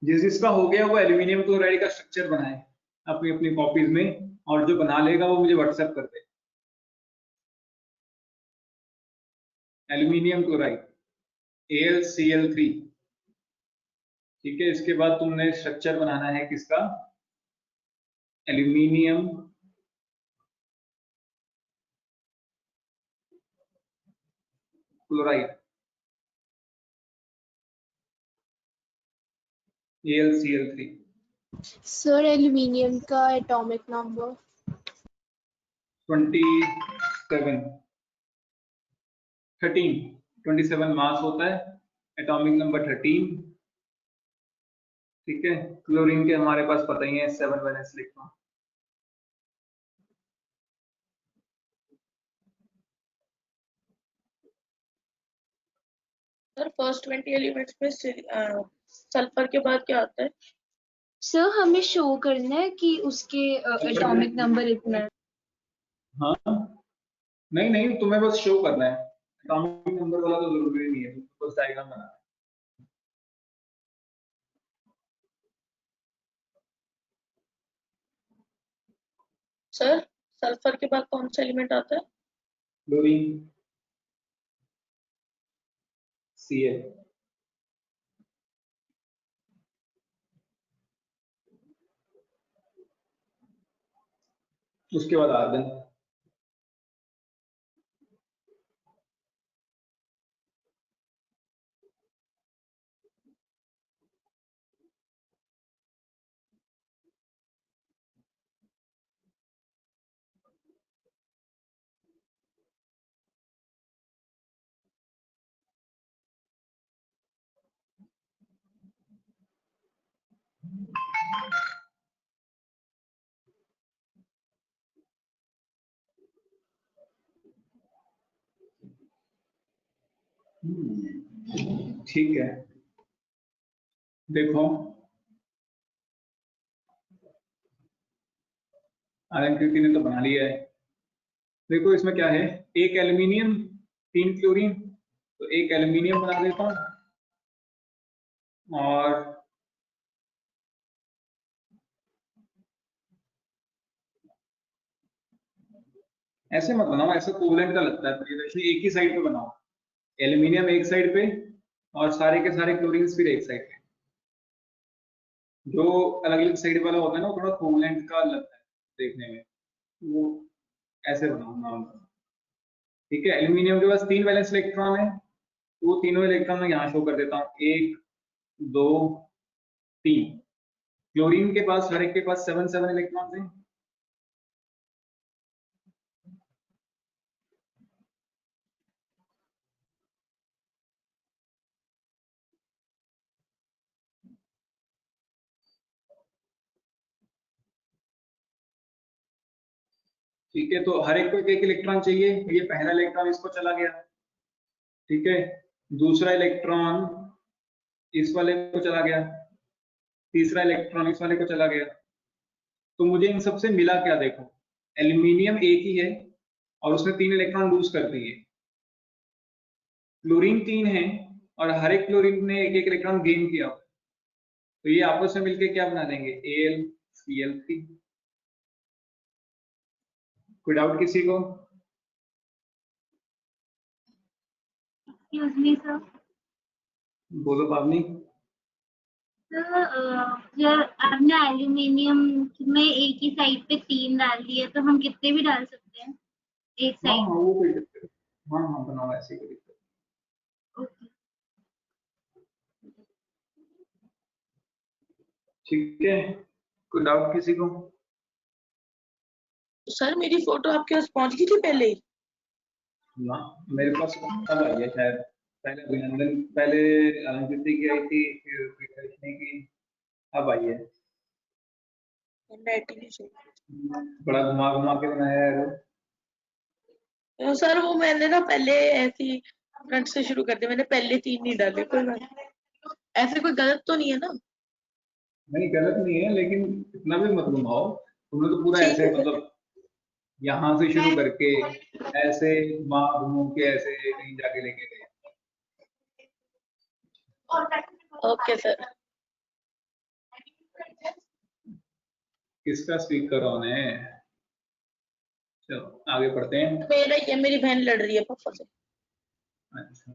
जिसका हो गया वो एल्यूमिनियम क्लोराइड का स्ट्रक्चर बनाए अपनी अपनी कॉपीज में, और जो बना लेगा वो मुझे व्हाट्सएप कर दे। Aluminium chloride AlCl3। ठीक है, इसके बाद तुमने स्ट्रक्चर बनाना है किसका? Aluminium chloride AlCl3। Sir, aluminium का atomic number 27 मास होता है, एटॉमिक नंबर 13। ठीक है, क्लोरीन के हमारे पास पता ही है 7 valence electron. Sir first 20 elements में सल्फर के बाद क्या आता है? सर हमें शो करना है कि उसके एटॉमिक नंबर इतना है। हाँ, नहीं नहीं, तुम्हें बस शो करना है। एटॉमिक नंबर वाला तो जरूरी नहीं है, तुमको बस डायग्राम बनाना है। सर सल्फर के बाद कौन सा एलिमेंट आता है? Chlorine Cl। उसके बाद आर्गन। ठीक है, देखो RMQT ने तो बना लिया है। देखो इसमें क्या है, एक एल्यूमिनियम 3 क्लोरीन, तो एक एल्यूमिनियम बना देता हूं, और ऐसे मत बनाओ, ऐसे कोवलेंट का लगता है, वैसे एक ही साइड पे बनाओ। एल्यूमिनियम एक साइड पे और सारे के सारे क्लोरीन फिर एक साइड पे। जो अलग अलग साइड वाला होता है ना वो थोड़ा कोवलेंट का लगता है देखने में, वो ऐसे बनाओ नॉर्मल। ठीक है, एल्यूमिनियम के पास 3 वैलेंस इलेक्ट्रॉन है, तो वो तीनों इलेक्ट्रॉन मैं यहाँ शो कर देता हूँ, 1 2 3। क्लोरीन के पास हर एक के पास 7 इलेक्ट्रॉन हैं। ठीक है, तो हर एक को एक इलेक्ट्रॉन चाहिए, ये पहला इलेक्ट्रॉन इसको चला गया, ठीक है, दूसरा इलेक्ट्रॉन इस वाले को चला गया, तीसरा इलेक्ट्रॉन इस वाले को चला गया। तो मुझे इन सबसे मिला क्या, देखो एल्यूमिनियम एक ही है और उसने 3 इलेक्ट्रॉन लूज कर दिए, क्लोरीन 3 है और हर एक क्लोरीन ने एक एक इलेक्ट्रॉन गेन किया, तो ये आपस में मिलके क्या बना देंगे, AlCl3। कोई डाउट किसी को? Excuse me sir. बोलो पावनी। जब आपने एल्यूमिनियम में एक ही साइड पे 3 डाल दिए तो हम कितने भी डाल सकते हैं एक हाँ साइड? हाँ वो कोई दिक्कत नहीं। हाँ हाँ बनाओ, ऐसे कोई दिक्कत ओके। नहीं। ठीक है, कोई डाउट किसी को? सर मेरी फोटो आपके पास पहुंच गई थी पहले ही? ना, मेरे पास कब आई है शायद, पहले अभिनंदन, पहले अनंती की आई थी, फिर कृष्ण की, अब आई है। नेट ही नहीं चल बड़ा घुमा घुमा के बनाया है वो। रहा। सर वो मैंने ना पहले ऐसी फ्रंट से शुरू कर दिया, मैंने पहले 3 नहीं डाले। कोई बात नहीं, ऐसे कोई गलत तो नहीं है ना? नहीं गलत नहीं है, लेकिन इतना भी मत घुमाओ, तुमने तो पूरा ठीक ऐसे है सर। मतलब यहाँ से शुरू करके ऐसे घुमा घूम के ऐसे कहीं जाके लेके गए। Okay sir. किसका स्पीकर ऑन है? चलो आगे बढ़ते हैं। मेरा ही है, मेरी बहन लड़ रही है पापा से। अच्छा,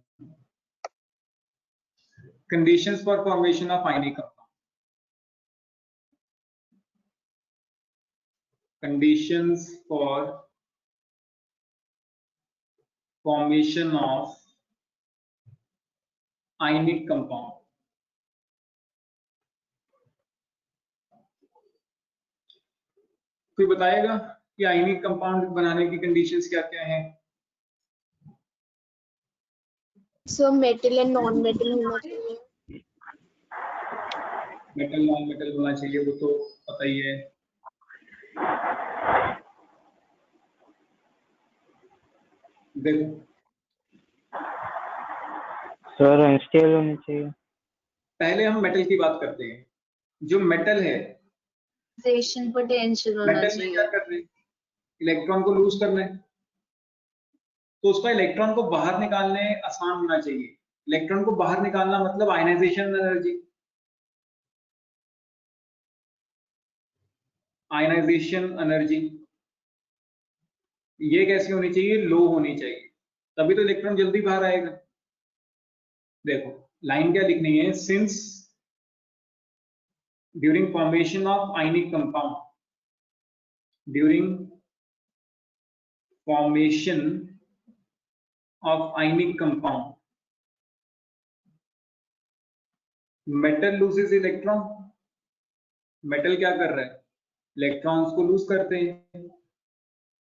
conditions for formation of ionic compound. Conditions for formation of ionic compound. कोई बताएगा कि आयनिक कंपाउंड बनाने की कंडीशंस क्या क्या हैं? So metal and non-metal होना चाहिए। मेटल नॉन मेटल होना चाहिए, वो तो पता ही है। देखो सर अनस्टेबल होनी चाहिए। पहले हम मेटल की बात करते हैं। जो मेटल है, Ionization potential होना मेटल में क्या चाहिए। कर रहे हैं, इलेक्ट्रॉन को लूज करना है, तो उसका इलेक्ट्रॉन को बाहर निकालने आसान होना चाहिए। इलेक्ट्रॉन को बाहर निकालना मतलब आयनाइजेशन एनर्जी, आयनाइजेशन एनर्जी ये कैसी होनी चाहिए, लो होनी चाहिए, तभी तो इलेक्ट्रॉन जल्दी बाहर आएगा। देखो लाइन क्या लिखनी है, since during formation of ionic compound, during formation of ionic compound metal loses electron. Metal क्या कर रहा है, इलेक्ट्रॉन्स को लूज करते हैं,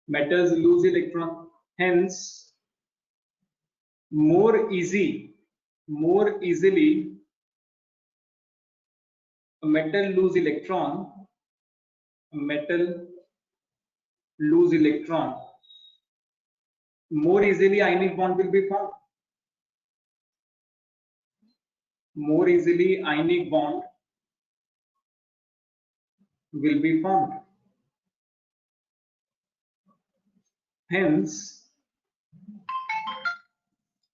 metals lose electron, hence more easily a metal lose electron, more easily ionic bond will be formed, more easily ionic bond will be formed, hence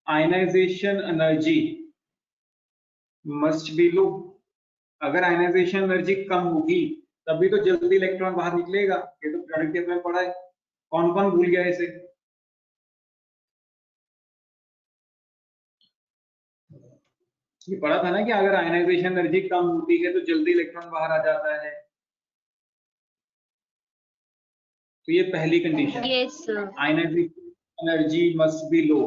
ionization energy must be low। अगर ionization energy कम होगी तभी तो जल्दी electron बाहर निकलेगा। ये तो periodic table में पढ़ा है, कौन कौन भूल गया इसे? ये पढ़ा था ना कि अगर आयनाइजेशन एनर्जी कम होती है तो जल्दी इलेक्ट्रॉन बाहर आ जाता है। तो ये पहली condition, Yes sir. Ionisation energy must be low.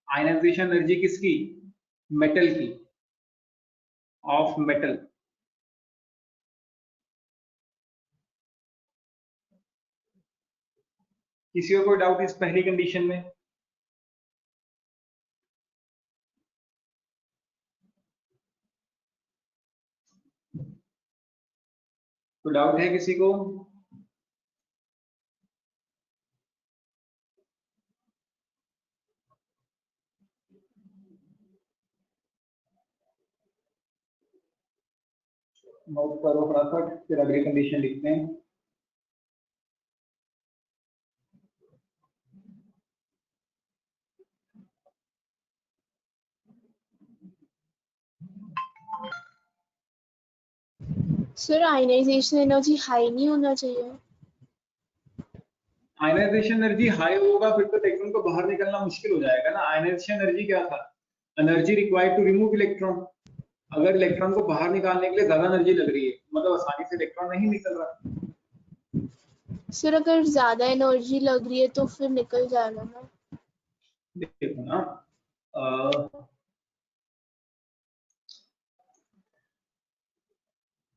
Ionisation energy किसकी, मेटल की, ऑफ मेटल। किसी को कोई डाउट इस पहली कंडीशन में? कोई डाउट है किसी को? नोट करो फटाफट, फिर अगली कंडीशन लिखते हैं। सर आयनाइजेशन एनर्जी हाई नहीं होना चाहिए? आयनाइजेशन एनर्जी हाई होगा फिर तो इलेक्ट्रॉन को बाहर निकलना मुश्किल हो जाएगा ना। आयनाइजेशन एनर्जी क्या था? Energy required to remove electron. अगर इलेक्ट्रॉन को बाहर निकालने के लिए ज्यादा एनर्जी लग रही है, मतलब आसानी से इलेक्ट्रॉन नहीं निकल रहा। सर अगर ज्यादा एनर्जी लग रही है तो फिर निकल जाएगा ना? देखो ना,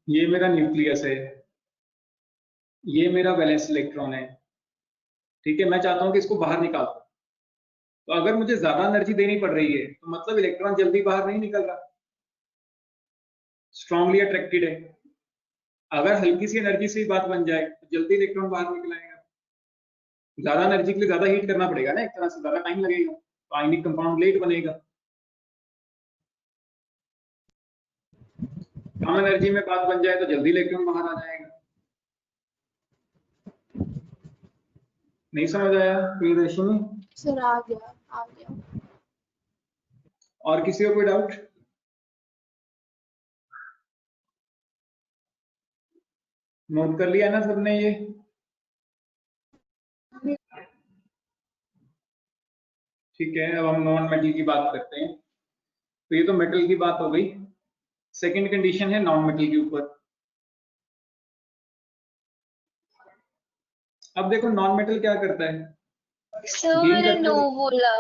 ये मेरा न्यूक्लियस है, ये मेरा वैलेंस इलेक्ट्रॉन है, ठीक है। मैं चाहता हूं कि इसको बाहर निकाल दूं, तो अगर मुझे ज्यादा एनर्जी देनी पड़ रही है तो मतलब इलेक्ट्रॉन जल्दी बाहर नहीं निकल रहा, स्ट्रांगली अट्रैक्टेड है। अगर हल्की सी एनर्जी से ही बात बन जाए तो जल्दी इलेक्ट्रॉन बाहर निकल आएगा। ज्यादा एनर्जी के लिए ज्यादा हीट करना पड़ेगा ना, एक तरह से ज्यादा टाइम लगेगा, तो आयनिक कंपाउंड लेट बनेगा। कम एनर्जी में बात बन जाए तो जल्दी इलेक्ट्रॉन बाहर आ जाएगा। नहीं समझ आया प्रियदर्शनी? सर आ गया। और किसी को कोई डाउट? नोट कर लिया ना सबने ये? ठीक है, अब हम नॉन मेटल की बात करते हैं। तो ये तो मेटल की बात हो गई। सेकंड कंडीशन है नॉन मेटल के ऊपर। अब देखो नॉन मेटल क्या करता है? सर गेन मैंने करता नो है। बोला।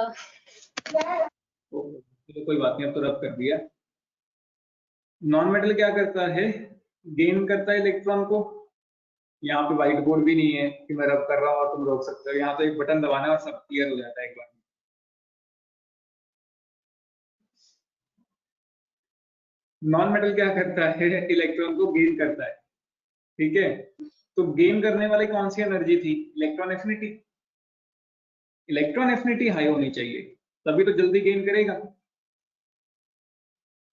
तो कोई बात नहीं, अब तो रब कर दिया। नॉन मेटल क्या करता है? गेन करता है इलेक्ट्रॉन को। यहाँ पे व्हाइट बोर्ड भी नहीं है कि मैं रब कर रहा हूँ और तुम रोक सकते हो, यहाँ तो एक बटन दबाना है और सब क्लियर हो जाता है एक बार। नॉन मेटल क्या करता है? इलेक्ट्रॉन को गेन करता है, ठीक है। तो गेन करने वाली कौन सी एनर्जी थी? Electron affinity. Electron affinity high होनी चाहिए, तभी तो जल्दी गेन करेगा,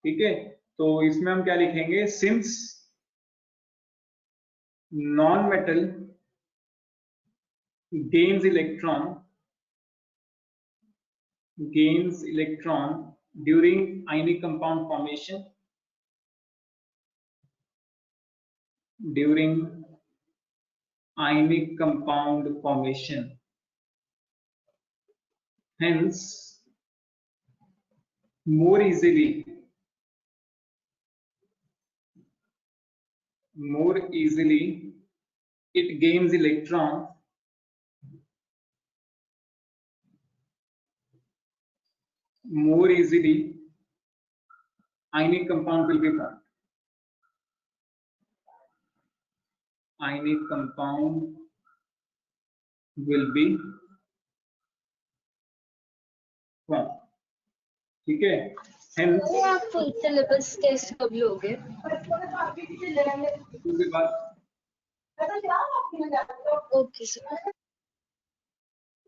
ठीक है। तो इसमें हम क्या लिखेंगे? Since non metal gains electron during ionic compound formation, hence more easily it gains electron more easily ionic compound will be formed. Ionic compound will be formed, ठीक है। Hence अरे आप फुल सिलेबस टेस्ट कब लोगे? उसके बाद okay sir.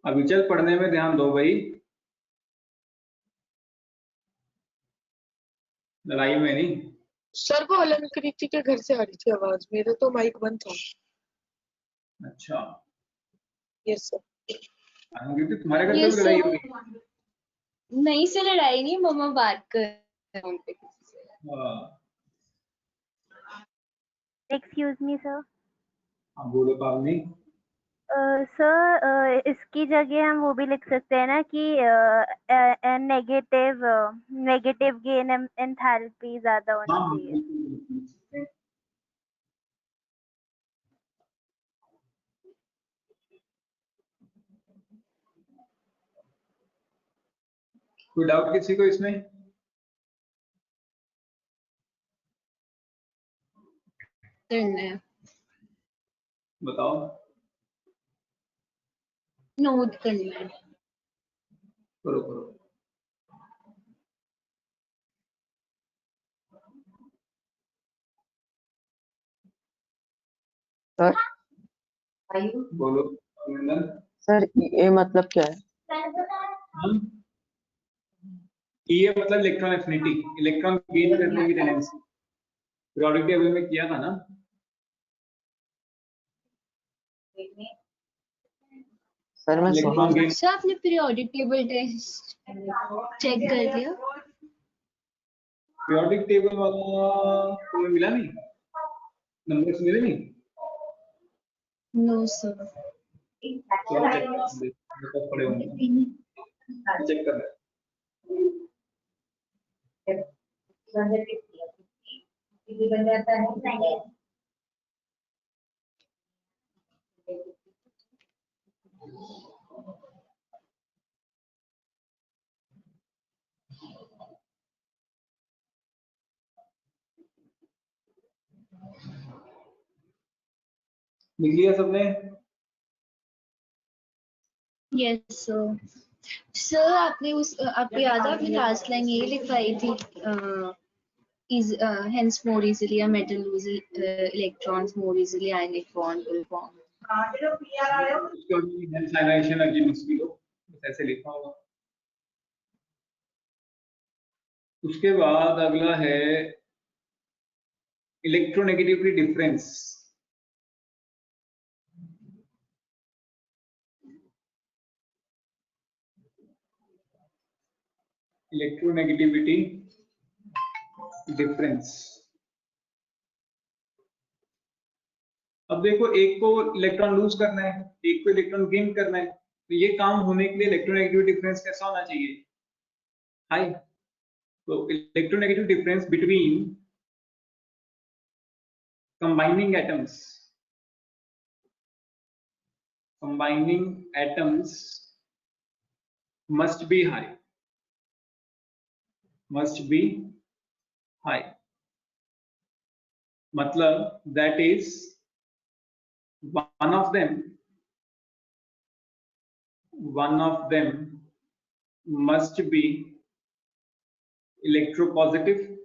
अभी चल पढ़ने में ध्यान दो भाई, लड़ाई में नहीं। सर को अलंकृति के घर से आ रही थी आवाज, मेरा तो माइक बंद था। अच्छा, यस सर। क्योंकि तुम्हारे घर पे Yes, भी लड़ाई sir. होगी। नहीं सर लड़ाई नहीं, मम्मा बात कर रहे हैं उन पे किसी से। हाँ, एक्सक्यूज मी सर। हाँ बोलो पावनी। सर इसकी जगह हम वो भी लिख सकते हैं ना कि नेगेटिव गेन एंथैल्पी ज्यादा होनी हाँ चाहिए। बिल्कुल। कोई डाउट किसी को इसमें? करना है, बताओ। नोट करना है। करो करो। सर बोलो अभिनंदन। सर ये मतलब क्या है? ये मतलब इलेक्ट्रॉन एफिनिटी, इलेक्ट्रॉन गेन करने की टेंडेंसी। पीरियोडिक टेबल में किया था ना? सर मैं इलेक्ट्रॉन गेन सर आपने पीरियोडिक टेबल टेस्ट चेक कर लिया? पीरियोडिक टेबल वाला तुम्हें मिला नहीं, नंबर्स मिले नहीं? No sir. चलो चेक कर पड़े होंगे, चेक कर। लिख लिया सबने? Yes sir. सर आपने आपको याद है आपने लास्ट लाइन ये लिखवाई थी, hence more easily a metal loses electrons more easily ionic bond will form. उसका हेंस आयनाइजेशन अगेंस्ट भी लो, बस ऐसे लिखा होगा। उसके बाद अगला है इलेक्ट्रोनेगेटिविटी डिफरेंस। Electronegativity difference. अब देखो, एक को इलेक्ट्रॉन लूज करना है, एक को इलेक्ट्रॉन गेन करना है, तो ये काम होने के लिए इलेक्ट्रोनेगेटिविटी डिफरेंस कैसा होना चाहिए? हाई। तो electronegative difference between combining atoms must be high, मतलब that is one of them must be electropositive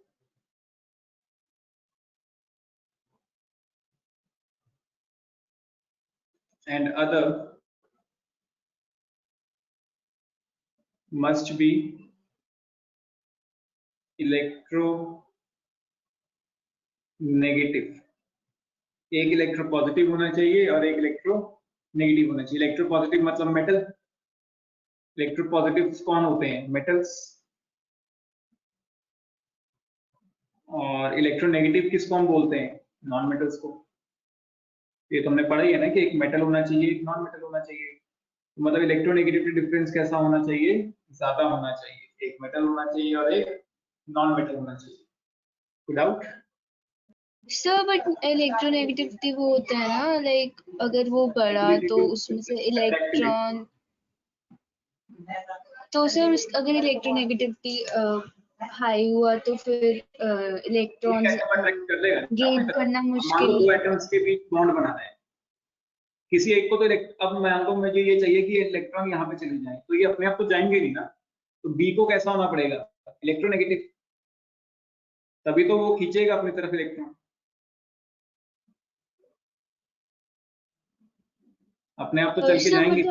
and other must be electronegative। एक इलेक्ट्रोपॉजिटिव होना चाहिए और एक इलेक्ट्रोनेगेटिव होना चाहिए। इलेक्ट्रोपॉजिटिव मतलब मेटल, इलेक्ट्रोपॉजिटिव्स कौन होते हैं? मेटल्स। और इलेक्ट्रोनेगेटिव किसको हम बोलते हैं? नॉन मेटल्स को। ये तुमने पढ़ा ही है ना कि एक मेटल होना चाहिए, एक नॉन मेटल होना चाहिए। तो मतलब इलेक्ट्रोनेगेटिविटी डिफरेंस कैसा होना चाहिए? ज्यादा होना चाहिए। एक मेटल होना चाहिए और एक नॉन मेटल होना चाहिए। कोई डाउट? सर बट इलेक्ट्रोनेगेटिविटी वो होता है ना, लाइक अगर वो बढ़ा तो उसमें से इलेक्ट्रॉन, तो सर अगर इलेक्ट्रोनेगेटिविटी हाई हुआ तो फिर इलेक्ट्रॉन्स गेन करना मुश्किल। दो एटम्स के बीच बॉन्ड बनाना है, किसी एक को तो अब मान लो मुझे ये चाहिए कि इलेक्ट्रॉन यहाँ पे चले जाएं, तो ये अपने आप तो जाएंगे नहीं ना, तो बी को कैसा होना पड़ेगा? इलेक्ट्रोनेगेटिव, तभी तो वो खींचेगा अपनी तरफ इलेक्ट्रॉन। अपने आप तो चल के जाएंगे।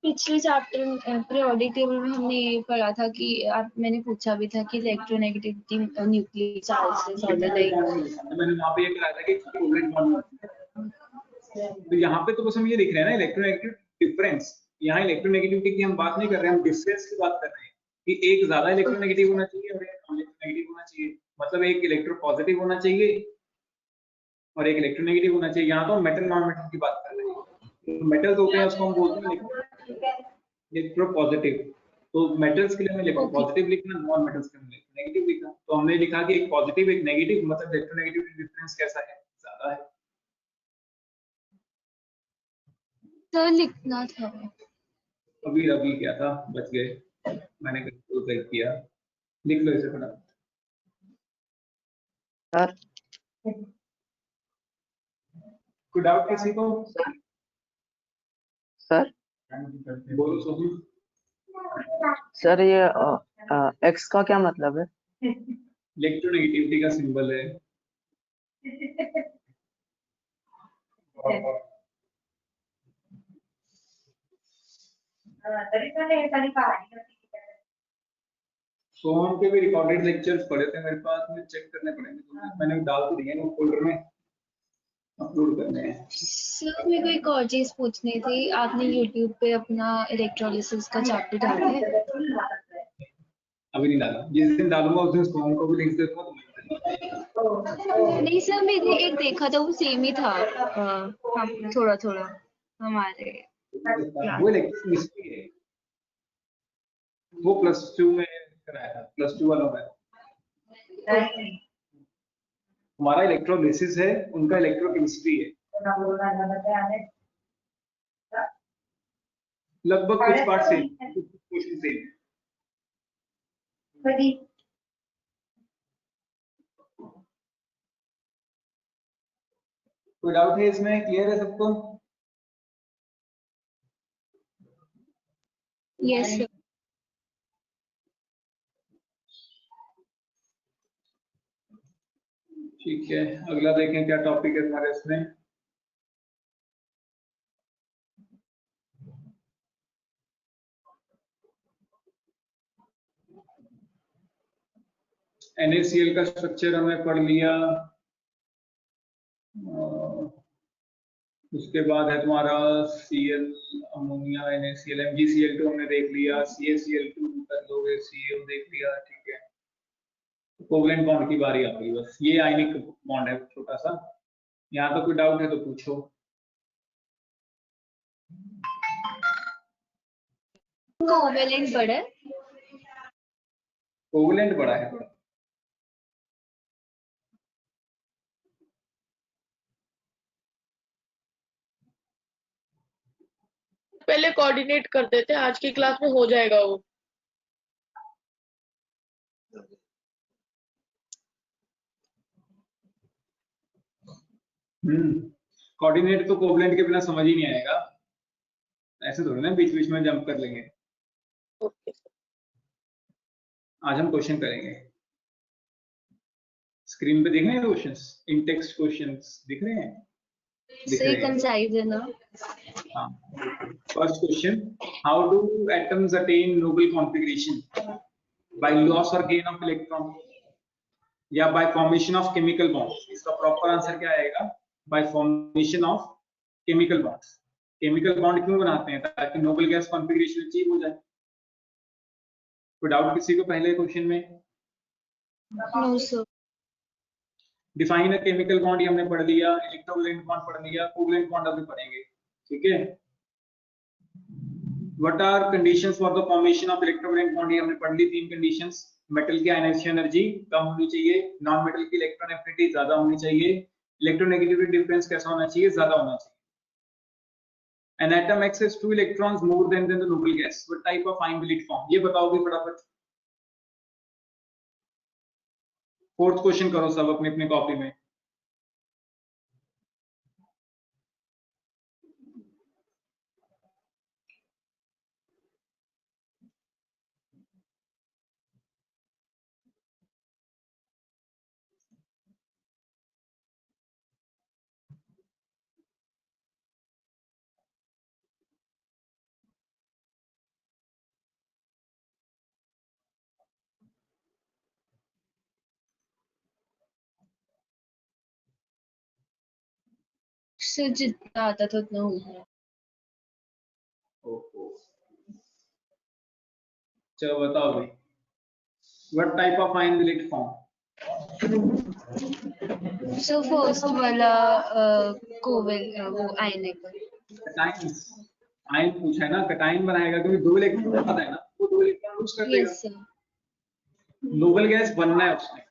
पिछले चैप्टर पीरियोडिक टेबल में हमने ये पढ़ा था कि मैंने पूछा भी था कि इलेक्ट्रोनेगेटिविटी न्यूक्लियर चार्ज से ज्यादा लाइक, मैंने वहां पे ये कराया था कि कोवलेंट बॉन्ड। तो यहाँ पे तो बस हम ये लिख रहे हैं ना इलेक्ट्रोनेगेटिव डिफरेंस। यहाँ इलेक्ट्रोनेगेटिविटी की हम बात नहीं कर रहे हैं, हम डिफरेंस की बात कर रहे हैं कि एक ज्यादा इलेक्ट्रोनेगेटिव होना चाहिए और एक नॉन इलेक्ट्रोनेगेटिव होना चाहिए। मतलब एक इलेक्ट्रोपॉजिटिव होना चाहिए और एक इलेक्ट्रोनेगेटिव होना चाहिए। यहाँ तो मेटल नॉन मेटल की बात कर रहे हैं। तो मेटल्स होते हैं उसको हम बोलते हैं इलेक्ट्रोपॉजिटिव। तो मेटल्स के लिए हमें इलेक्ट्रोपॉजिटिव लिखना, नॉन मेटल्स के लिए इलेक्ट्रोनेगेटिव लिखना। तो हमने लिखा कि एक पॉजिटिव एक नेगेटिव, मतलब इलेक्ट्रोनेगेटिविटी डिफरेंस कैसा है? ज्यादा है। तो लिखना था। अभी अभी क्या था, बच गए, मैंने गलत किया। लिख लो इसे फटाफट। सर कोई डाउट किसी को? सर बोलो सोफी। सर ये एक्स का क्या मतलब है? इलेक्ट्रोनेगेटिविटी का सिंबल है। सोहन के भी रिकॉर्डेड लेक्चर्स पड़े थे मेरे पास, मुझे चेक करने पड़ेंगे, तो मैंने डाल तो दिए हैं फोल्डर में, अपलोड करने हैं। सर मेरे को एक और चीज पूछनी थी, आपने यूट्यूब पे अपना इलेक्ट्रोलिसिस का चैप्टर डाला है? अभी नहीं डाला, जिस दिन डालूंगा उस दिन सोहन को भी लिंक दे दूंगा। नहीं सर, मैंने एक देखा था वो सेम ही था, हम थोड़ा थोड़ा हमारे वो इलेक्ट्रोकेमिस्ट्री है, वो +2 में कराया था, +2 वालों में। हमारा इलेक्ट्रोलिसिस है, उनका इलेक्ट्रोकेमिस्ट्री है, लगभग कुछ पार्ट सेम, कुछ क्वेश्चन सेम है। कोई डाउट है इसमें? क्लियर है सबको? Yes sir. ठीक है, अगला देखें क्या टॉपिक है हमारे इसमें। NaCl का स्ट्रक्चर हमने पढ़ लिया, उसके बाद है तुम्हारा Cl अमोनिया, NaCl, MgCl2 हमने देख लिया, CaCl2 कर लोगे, Ca देख लिया, ठीक है। कोवलेंट बॉन्ड की बारी आ गई, बस ये आयनिक बॉन्ड है छोटा सा। यहाँ तो कोई डाउट है तो पूछो। कोवेलेंट बड़ा है? कोवलेंट बड़ा है थोड़ा। पहले कोऑर्डिनेट करते थे, आज की क्लास में हो जाएगा वो। कोऑर्डिनेट तो कोवलेंट के बिना समझ ही नहीं आएगा, ऐसे थोड़ी ना बीच बीच में जंप कर लेंगे। ओके, आज हम क्वेश्चन करेंगे। स्क्रीन पे दिख रहे हैं क्वेश्चंस, इन टेक्स्ट क्वेश्चंस दिख रहे हैं? सही कंसाइज है ना? हाँ। First question, how do atoms attain noble configuration? By loss और गेन ऑफ इलेक्ट्रॉन या by formation of chemical bonds? इसका प्रॉपर आंसर क्या आएगा? By formation of chemical bonds. Chemical bond क्यों बनाते हैं? ताकि नोबल गैस कॉन्फिगरेशन अचीव हो जाए। कोई डाउट किसी को पहले क्वेश्चन में? No sir. Define a chemical bond हमने पढ़ लिया, इलेक्ट्रोवैलेंट बॉन्ड पढ़ लिया, कोवलेंट बॉन्ड अभी पढ़ेंगे, ठीक है। What are conditions for the formation of electrovalent bond? हमने पढ़ ली 3 कंडीशंस। मेटल की आयनाइजेशन एनर्जी कम होनी चाहिए, नॉन मेटल की इलेक्ट्रॉन एफिनिटी ज्यादा होनी चाहिए, इलेक्ट्रोनेगेटिविटी डिफरेंस कैसा होना चाहिए? ज्यादा होना चाहिए। An atom access 2 electrons more than the noble gas. What type of ion will it form? ये बताओ भी फटाफट। फोर्थ क्वेश्चन करो सब अपने अपने कॉपी में। सर जितना आता था उतना हो गया। चलो बताओ भाई, what type of ion will it form? So first वाला कोवेल वो आयनिक। कैटायंस। आयन पूछा है ना, कैटायन बनाएगा क्योंकि 2 इलेक्ट्रॉन ज्यादा है ना, वो 2 इलेक्ट्रॉन लूज कर देगा। Yes sir. नोबल गैस बनना है उसमें,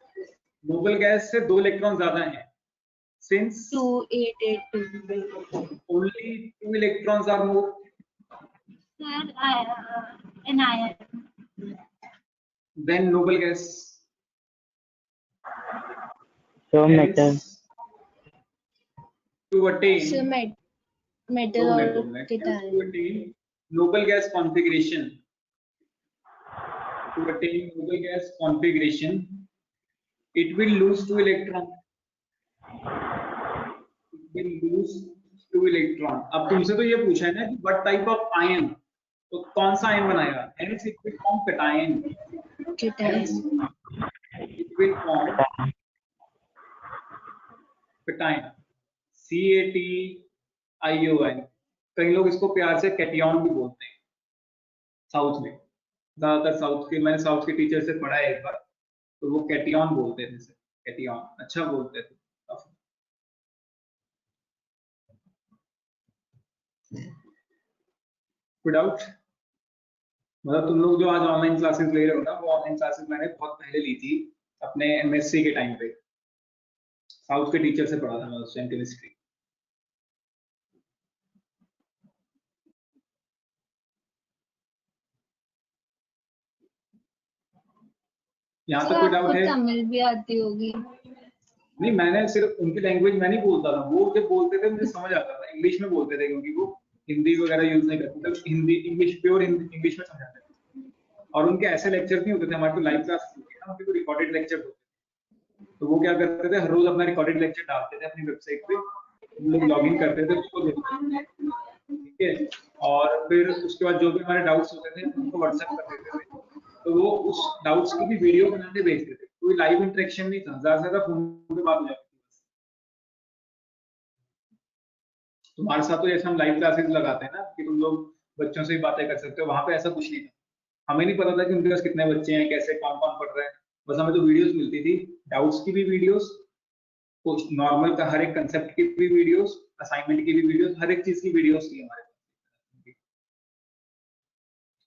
नोबल गैस से 2 इलेक्ट्रॉन ज्यादा हैं। Since 2882 only 2 electrons are more, Sir, an iron. then noble gas. So metal. To attain, sir metal और titanium. to attain noble gas configuration, to attain noble gas configuration, it will lose 2 electron. It will lose 2 electron. अब तुमसे तो ये पूछा है ना कि what type of ion, तो कौन सा आयन बनाएगा? Hence it will form cation. cation. It will form cation, CATION. कई लोग इसको प्यार से कैटियन भी बोलते हैं साउथ में, ज्यादातर साउथ के, मैंने साउथ के टीचर से पढ़ा है एक बार, तो वो कैटियन बोलते थे, कैटियन अच्छा बोलते थे। कोई डाउट? मतलब तुम लोग जो आज ऑनलाइन क्लासेस ले रहे हो ना, वो ऑनलाइन क्लासेस मैंने बहुत पहले ली थी अपने एमएससी के टाइम पे, साउथ के टीचर से पढ़ा था मैं उस टाइम केमिस्ट्री। यहाँ तो तक कोई डाउट आपको है? तमिल भी आती होगी? नहीं, मैंने सिर्फ उनकी लैंग्वेज में नहीं बोलता था, वो जब बोलते थे मुझे समझ आता था, इंग्लिश में बोलते थे क्योंकि वो हिंदी वगैरह यूज नहीं करते थे, हिंदी इंग्लिश प्योर इंग्लिश में समझाते थे। और उनके ऐसे लेक्चर नहीं होते थे, हमारे तो लाइव क्लास होती है ना, उनके तो रिकॉर्डेड लेक्चर होते थे। तो वो क्या करते थे, हर रोज अपना रिकॉर्डेड लेक्चर डालते थे अपनी वेबसाइट पे, हम लोग लॉग इन करते थे, उसको देखते थे, ठीक है। और फिर उसके बाद जो भी हमारे डाउट्स होते थे उनको व्हाट्सएप कर देते थे, तो वो उस डाउट्स की भी वीडियो बना के भेजते थे। कोई लाइव इंटरेक्शन नहीं था, ज्यादा से ज्यादा फोन पे बात हो जाती थी बस। तुम्हारे साथ तो जैसे हम लाइव क्लासेस लगाते हैं ना कि तुम लोग बच्चों से ही बातें कर सकते हो, वहां पे ऐसा कुछ नहीं था। हमें नहीं पता था कि उनके पास कितने बच्चे हैं, कैसे कौन कौन पढ़ रहे हैं, बस हमें तो वीडियोस मिलती थी, डाउट्स की भी वीडियोस, नॉर्मल का हर एक कंसेप्ट की भी वीडियोस, असाइनमेंट की भी वीडियोस, हर एक चीज की वीडियोस थी हमारे पास।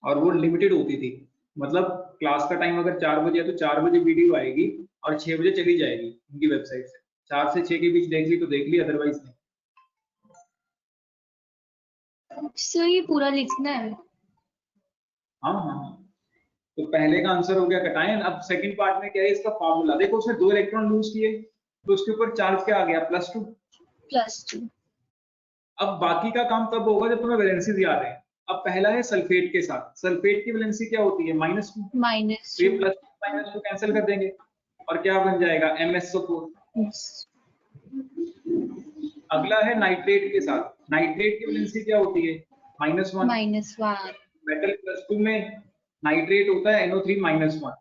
और वो लिमिटेड होती थी, मतलब क्लास का टाइम अगर 4 बजे है तो 4 बजे वीडियो आएगी और 6 बजे चली जाएगी उनकी वेबसाइट से। 4 से 6 के बीच देख ली तो देख ली, अदरवाइज नहीं। सो ये पूरा लिखना है? हाँ हाँ हाँ। तो पहले का आंसर हो गया कटायन। अब सेकंड पार्ट में क्या है, इसका फॉर्मूला देखो, उसने 2 इलेक्ट्रॉन लूज किए तो उसके ऊपर चार्ज क्या आ गया, +2। +2। अब बाकी का काम तब होगा जब तुम्हें वैलेंसीज याद है। अब पहला है सल्फेट के साथ, सल्फेट की वैलेंसी क्या होती है, -2। तो ये -2। +2 कैंसिल कर देंगे और क्या बन जाएगा, MsO4। अगला है नाइट्रेट के साथ, नाइट्रेट की वैलेंसी क्या होती है, -1। -1। मेटल +2 में नाइट्रेट होता है NO3 -1,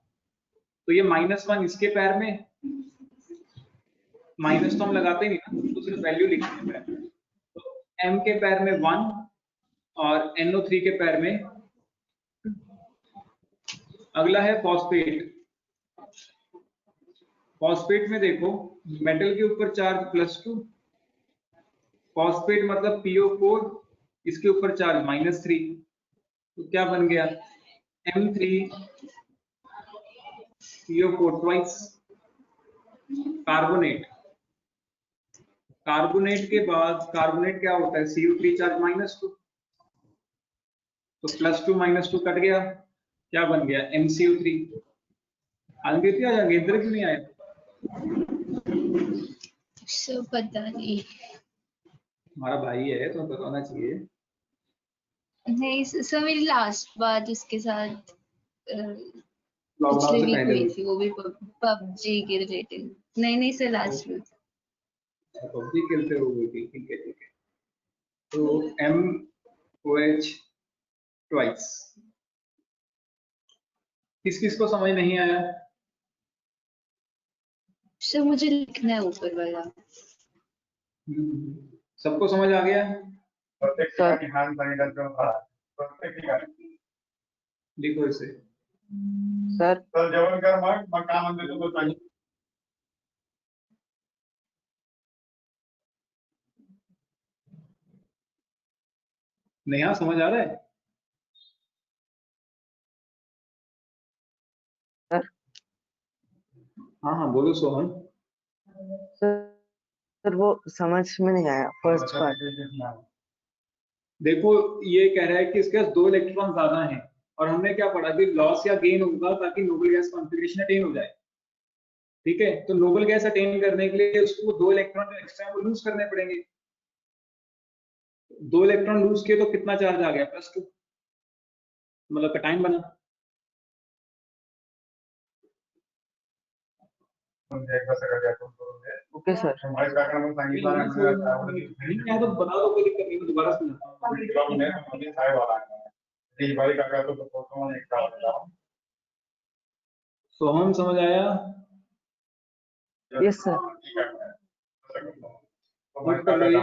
तो ये -1 इसके पैर में, माइनस तो हम लगाते ही नहीं, तो सिर्फ वैल्यू लिखते हैं। तो M के पैर में 1 और NO3 के पैर में। अगला है फॉस्फेट। फॉस्फेट में देखो, मेटल के ऊपर चार्ज +2, फॉस्फेट मतलब PO4, इसके ऊपर चार्ज -3, तो क्या बन गया, M3PO4 ट्वाइस। कार्बोनेट, कार्बोनेट के बाद कार्बोनेट क्या होता है, CO3 चार्ज -2, तो +2 -2 कट गया, क्या बन गया, MCO3। आगे क्या जाएंगे, इधर क्यों नहीं आए? सो पता नहीं, हमारा भाई है तो पता होना चाहिए। नहीं सर, मेरी लास्ट बात उसके साथ लॉकडाउन पिछले से वीक पहले हुई थी, वो भी पबजी के रिलेटेड। नहीं सर, लास्ट वीक। पबजी खेलते हुए थी, ठीक है ठीक है। तो MOH ट्वाइस। किस किस को समझ नहीं आया? सर मुझे लिखना है ऊपर वाला। सबको समझ आ गया? लिखो इसे। सर नेहा समझ आ रहा है? सर हाँ हाँ बोलो सोहन। सर वो समझ में नहीं आया फर्स्ट पार्ट। देखो ये कह रहा है कि इसके पास 2 इलेक्ट्रॉन ज्यादा हैं, और हमने क्या पढ़ा कि लॉस या गेन होगा ताकि नोबल गैस कॉन्फिगरेशन अटेन हो जाए, ठीक है। तो नोबल गैस अटेन करने के लिए उसको 2 इलेक्ट्रॉन एक्स्ट्रा वो लूज करने पड़ेंगे। 2 इलेक्ट्रॉन लूज किए तो कितना चार्ज आ गया, +2, मतलब कटायन बना। Okay sir. नहीं आया तो बता दो, कोई दिक्कत नहीं, मैं दोबारा सुनाता हूँ। सोहम समझ आया? Yes sir. नोट कर लो ये।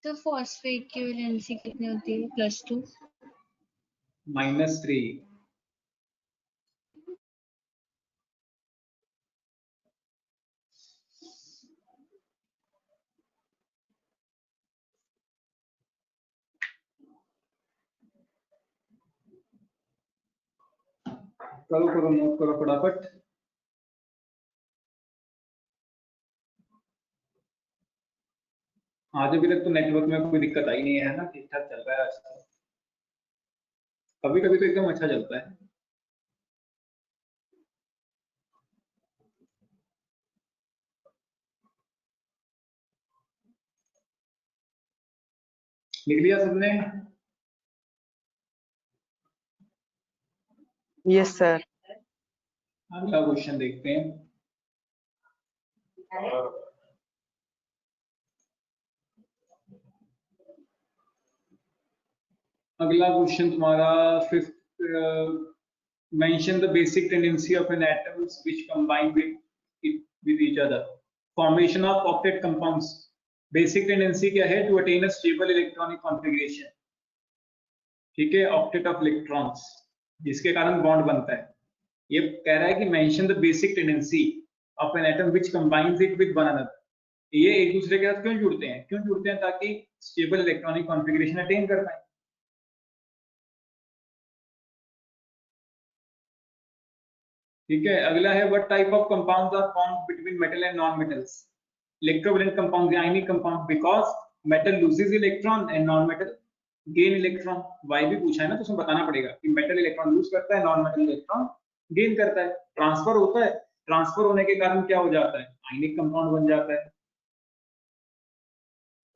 तो फॉस्फेट की वैलेंसी कितनी होती है? +2। -3। करो नोट करो फटाफट। आज अभी तक तो नेटवर्क में कोई दिक्कत आई नहीं है ना, ठीक ठाक चल रहा है आज। कभी कभी तो एकदम अच्छा चलता है। लिख लिया सबने? Yes sir. अगला क्वेश्चन देखते हैं। अगला क्वेश्चन तुम्हारा 5th, mention the basic tendency of an atoms which combine with each other. Formation of octet compounds. Basic tendency क्या है? To attain a stable electronic configuration. ठीक है, ऑक्टेट ऑफ इलेक्ट्रॉन्स, जिसके कारण बॉन्ड बनता है। ये कह रहा है कि mention the basic tendency of an atom which combines it with one another. ये एक दूसरे के साथ क्यों जुड़ते हैं? ताकि स्टेबल इलेक्ट्रॉनिक कॉन्फ़िगरेशन अटेन कर पाए। ठीक है, अगला है what type of compounds are formed between metal and non metals. Electrovalent compound, ionic compound, because metal loses electron and non metal gain electron. Why भी पूछा है ना, तो उसमें बताना पड़ेगा कि मेटल इलेक्ट्रॉन लूज करता है, नॉन मेटल इलेक्ट्रॉन गेन करता है। ट्रांसफर होता है, ट्रांसफर होने के कारण क्या हो जाता है? आयनिक कंपाउंड बन जाता है।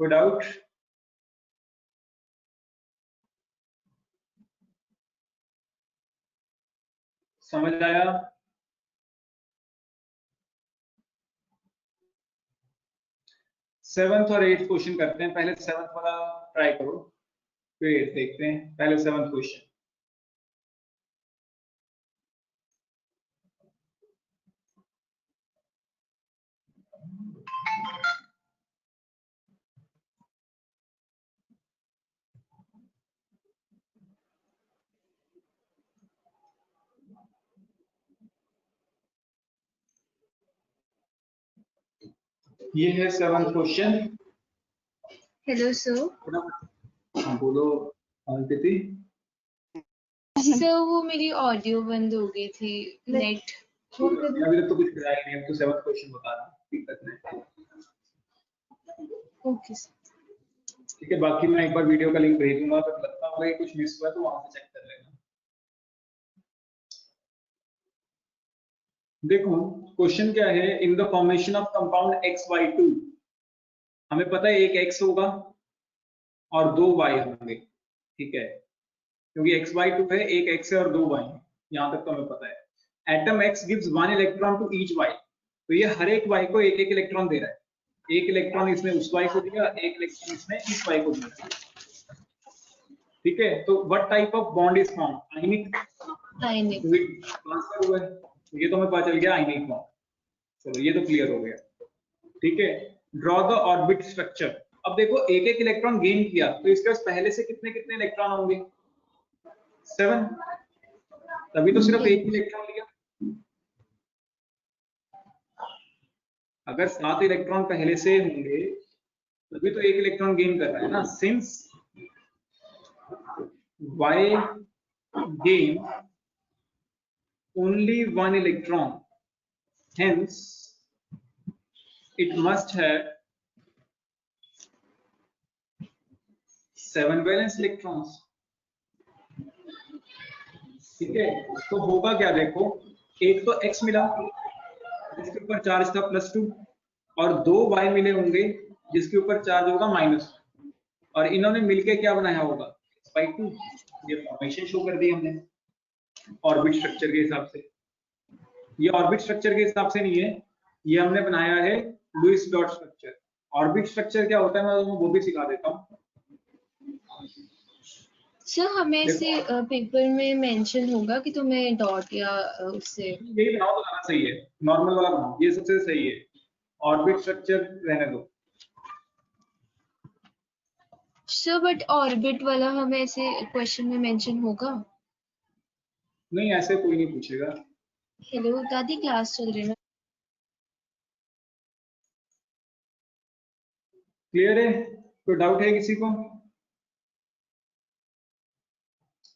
कोई डाउट? समझ आया? सेवंथ और 8th क्वेश्चन करते हैं। पहले 7th वाला ट्राई करो, फिर देखते हैं। पहले 7th क्वेश्चन। ये है 7th क्वेश्चन। Hello sir. हाँ बोलो अंकिति। सर वो मेरी ऑडियो बंद हो गई थी, नेट। अभी तक तो कुछ कराया नहीं, अब तो 7th क्वेश्चन बता रहा हूँ, दिक्कत नहीं। Okay sir. ठीक है, बाकी मैं एक बार वीडियो का लिंक भेज दूंगा, तो लगता होगा कि कुछ मिस हुआ तो वहां से चेक कर लेना। देखो क्वेश्चन क्या है, in the formation of compound XY2, हमें पता है एक X होगा और 2 Y होंगे। ठीक है, क्योंकि XY2 है, एक X है और 2 Y है, यहां तक तो हमें पता है। Atom X gives 1 electron to each Y, तो ये हर एक Y को एक एक इलेक्ट्रॉन दे रहा है। एक इलेक्ट्रॉन इसने उस Y को दिया, एक इलेक्ट्रॉन इसने इस Y को दिया। ठीक है, तो what type of bond is form? Ionic. Transfer हुआ है, तो ये तो हमें पता चल गया आयनिक बॉन्ड। चलो ये तो क्लियर हो गया। ठीक है, ड्रॉ द ऑर्बिट स्ट्रक्चर। अब देखो एक एक इलेक्ट्रॉन गेन किया, तो इसके पास पहले से कितने कितने इलेक्ट्रॉन होंगे? 7। तभी तो सिर्फ एक इलेक्ट्रॉन लिया। अगर 7 इलेक्ट्रॉन पहले से होंगे तभी तो एक इलेक्ट्रॉन गेन कर रहा है ना। Since Y gain only 1 electron, hence it must have 7 valence electrons। ठीक है, तो होगा क्या? देखो एक तो X मिला जिसके ऊपर चार्ज था +2, और 2 Y मिले होंगे जिसके ऊपर चार्ज होगा -1, और इन्होंने मिलके क्या बनाया होगा? XY2। ये फॉर्मेशन शो कर दी हमने ऑर्बिट स्ट्रक्चर के हिसाब से। ये ऑर्बिट स्ट्रक्चर के हिसाब से नहीं है, ये हमने बनाया है Lewis dot structure. Orbit structure क्या होता है मैं तुम्हें वो भी सिखा देता हूँ। सर हमें ऐसे पेपर में मेंशन होगा कि तुम्हें डॉट या उससे यही बनाओ तो ज्यादा सही है, नॉर्मल वाला बनाओ, ये सबसे सही है। ऑर्बिट स्ट्रक्चर रहने दो। सर बट ऑर्बिट वाला हमें ऐसे क्वेश्चन में मेंशन होगा? नहीं, ऐसे कोई नहीं पूछेगा। हेलो दादी, क्लास चल रही है ना? क्लियर है? कोई डाउट है किसी को?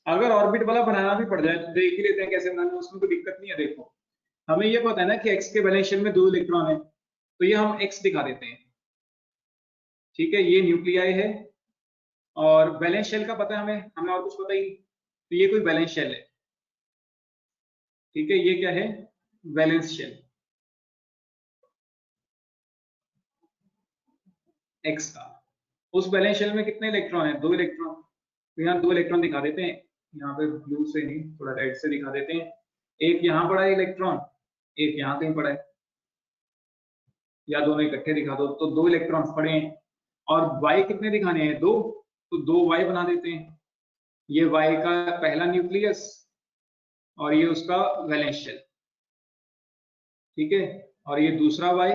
अगर ऑर्बिट वाला बनाना भी पड़ जाए तो देख ही लेते हैं कैसे बनाना है, उसमें कोई दिक्कत नहीं है। देखो हमें ये पता है ना कि x के वैलेंस शेल में 2 इलेक्ट्रॉन है, तो ये हम x दिखा देते हैं। ठीक है, ये न्यूक्लियाई है और वैलेंस शेल का पता है हमें, हमें और कुछ पता ही नहीं, तो ये कोई वैलेंस शेल है। ठीक है, ये क्या है? वैलेंस शेल x का। उस वैलेंस शेल में कितने इलेक्ट्रॉन है? 2 इलेक्ट्रॉन। तो यहाँ 2 इलेक्ट्रॉन दिखा देते हैं, यहाँ पे ब्लू से नहीं थोड़ा रेड से दिखा देते हैं। एक यहाँ पड़ा है इलेक्ट्रॉन, एक यहाँ कहीं पड़ा है, या दोनों इकट्ठे दिखा दो, तो 2 इलेक्ट्रॉन्स पड़े हैं। और y कितने दिखाने हैं? 2, तो 2y बना देते हैं। ये y का पहला न्यूक्लियस और ये उसका वैलेंस शेल। ठीक है, और ये दूसरा y,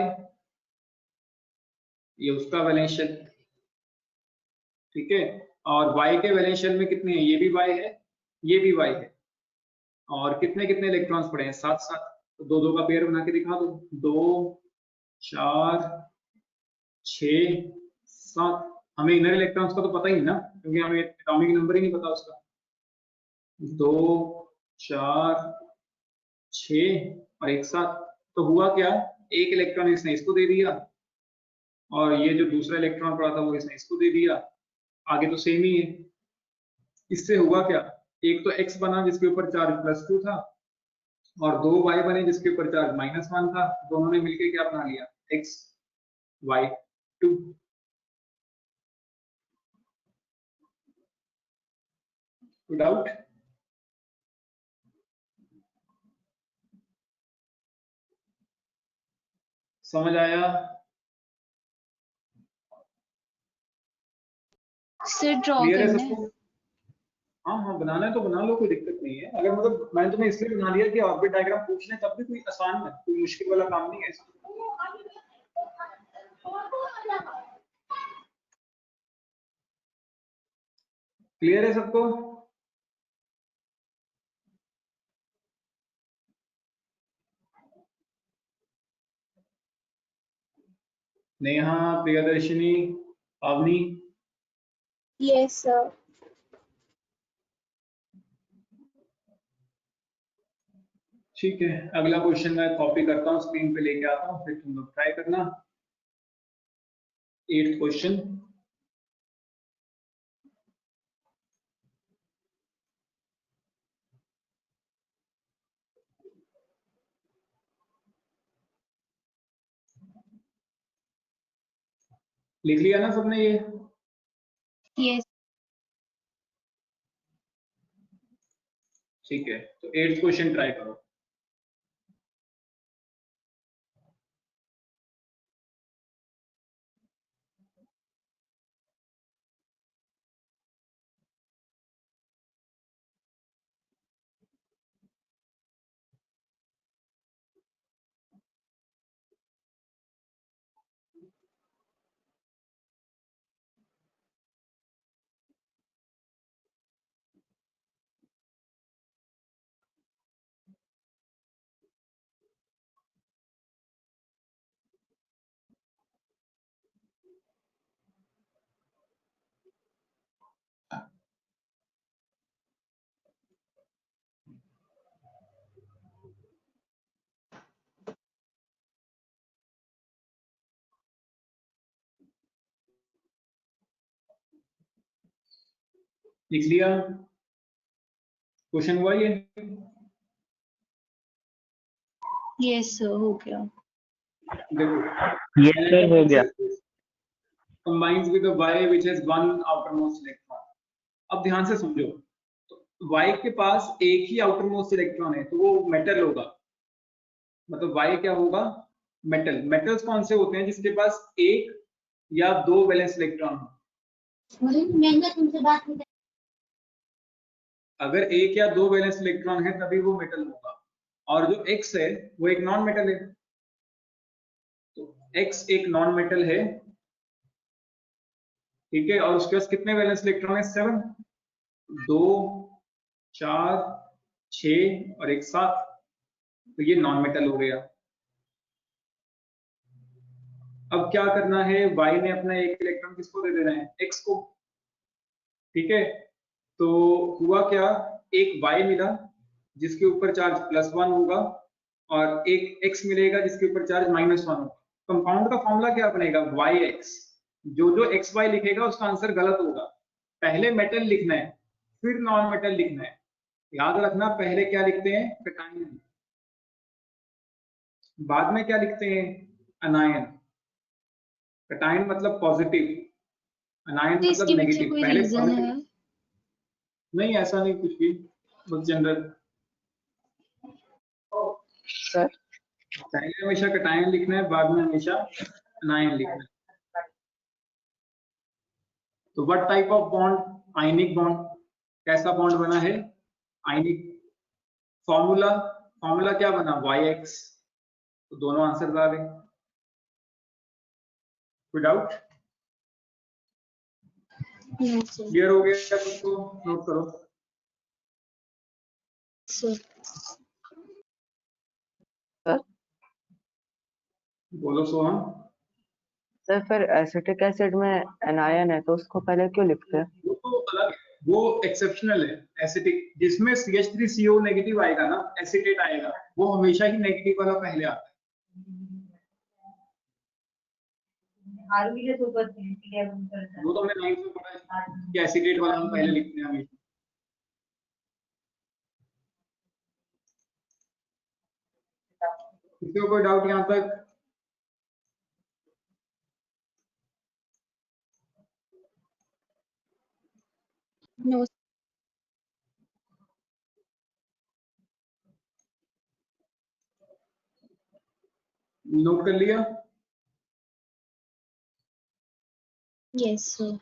ये उसका वैलेंस शेल। ठीक है, और y के वैलेंस शेल में कितने हैं? ये भी y है, ये भी y है। और कितने कितने इलेक्ट्रॉन्स पड़े हैं? 7 7। तो 2 2 का पेयर बना के दिखा दो। 2 4 6 7। हमें इनर इलेक्ट्रॉन्स का तो पता ही नहीं ना, क्योंकि हमें एटॉमिक नंबर ही नहीं पता उसका। 2 4 6 और 1 7। तो हुआ क्या? एक इलेक्ट्रॉन इसने इसको दे दिया और ये जो दूसरा इलेक्ट्रॉन पड़ा था वो इसने इसको दे दिया। आगे तो सेम ही है। इससे हुआ क्या? एक तो x बना जिसके ऊपर चार्ज +2 था और 2 y बने जिसके ऊपर चार्ज -1 था। दोनों ने मिलकर क्या बना लिया? x y 2। डाउट? समझ आया? सर ड्रॉ क्लियर है करना है? सबको? हाँ हाँ, बनाना है तो बना लो, कोई दिक्कत नहीं है। अगर मतलब मैंने तुम्हें इसलिए बना दिया कि ऑर्बिट डायग्राम पूछ लें, तब भी कोई आसान है, कोई मुश्किल वाला काम नहीं है इसमें। क्लियर है सबको? नेहा, प्रियदर्शिनी, पावनी? Yes sir. ठीक है, अगला क्वेश्चन मैं कॉपी करता हूँ, स्क्रीन पे लेके आता हूँ, फिर तुम लोग ट्राई करना। 8th question. लिख लिया ना सबने ये? यस। ठीक है, तो 8th क्वेश्चन ट्राई करो। लिख लिया? क्वेश्चन हुआ ये? यस सर, हो गया। देखो, यस सर, हो गया। combines with a y which has one outermost electron। अब ध्यान से समझो, तो y के पास एक ही आउटरमोस्ट इलेक्ट्रॉन है, तो वो मेटल होगा। मतलब y क्या होगा? मेटल। मेटल्स कौन से होते हैं? जिसके पास एक या दो वैलेंस इलेक्ट्रॉन हो। अगर एक या दो वैलेंस इलेक्ट्रॉन है तभी वो मेटल होगा, और जो X है वो एक नॉन मेटल है। तो X एक नॉन मेटल है, ठीक है, और उसके पास कितने वैलेंस इलेक्ट्रॉन है? 7, 2, 4, 6 और एक 7, तो ये नॉन मेटल हो गया। अब क्या करना है, Y ने अपना एक इलेक्ट्रॉन किसको दे देना है? X को, ठीक है। तो हुआ क्या, एक Y मिला जिसके ऊपर चार्ज +1 होगा, और एक X मिलेगा जिसके ऊपर चार्ज -1 होगा। कंपाउंड का फॉर्मूला क्या बनेगा? YX। जो XY लिखेगा उसका आंसर गलत होगा। पहले मेटल लिखना है, फिर नॉन मेटल लिखना है। याद रखना, पहले क्या लिखते हैं? कैटायन, बाद में क्या लिखते हैं? अनायन। कैटायन मतलब पॉजिटिव, अनायन तो इसके मतलब पीछे नेगेटिव। कोई पहले रीजन है? नहीं, ऐसा नहीं कुछ भी, बस जनरल। सर पहले हमेशा कैटायन लिखना है, बाद में हमेशा अनायन लिखना है। तो what type of bond? Ionic bond. कैसा बॉन्ड बना है? आयनिक। फॉर्मूला क्या बना? YX। तो दोनों आंसर आ गए। कोई डाउट? क्लियर हो गया? तो नोट करो। सर बोलो सोहम। सर फिर एसिटिक एसिड में एनायन है तो उसको पहले क्यों लिखते हैं? वो तो अलग है, वो एक्सेप्शनल है। एसिटिक जिसमें CH3CO नेगेटिव आएगा ना, एसिटेट आएगा, वो हमेशा ही नेगेटिव वाला पहले आता है। वो तो हमने 9th में पढ़ा है कि एसिटेट वाला हम पहले लिखते हैं हमेशा। किसी को कोई डाउट यहाँ तक? नो। नोट कर लिया? Yes sir.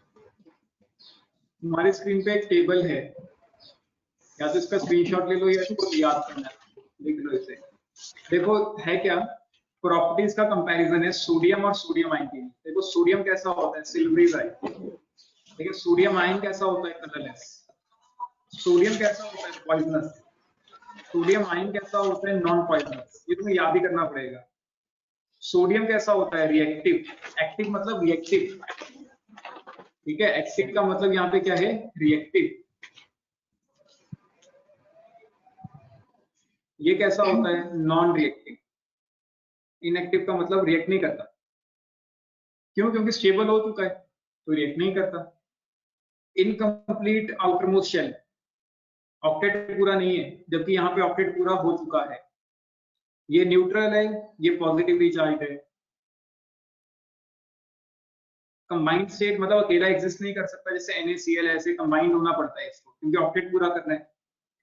हमारी स्क्रीन पे एक टेबल है, या तो इसका स्क्रीनशॉट ले लो या इसको याद करना है, लिख लो इसे। देखो है क्या, प्रॉपर्टीज का कंपैरिजन है सोडियम और सोडियम आयन की। देखो सोडियम कैसा होता है? Silvery bright. देखिए सोडियम आयन कैसा होता है? कलरलेस। सोडियम कैसा होता है? पॉइजनस। सोडियम आयन कैसा होता है? Non poisonous. ये तुम्हें याद ही करना पड़ेगा। सोडियम कैसा होता है? रिएक्टिव। एक्टिव मतलब रिएक्टिव, ठीक है। एक्टिव का मतलब यहाँ पे क्या है? रिएक्टिव। ये कैसा होता है? Non reactive. इनएक्टिव का मतलब रिएक्ट नहीं करता। क्यों? क्योंकि स्टेबल हो चुका है तो रिएक्ट नहीं करता। इनकम्प्लीट आउटरमोस्ट शेल, ऑक्टेट पूरा नहीं है, जबकि यहाँ पे ऑक्टेट पूरा हो चुका है। ये न्यूट्रल है, ये पॉजिटिवली चार्ज है। कंबाइंड स्टेट मतलब अकेला एग्जिस्ट नहीं कर सकता, जैसे NaCl ऐसे कंबाइंड होना पड़ता है इसको, क्योंकि ऑक्टेट पूरा करना है।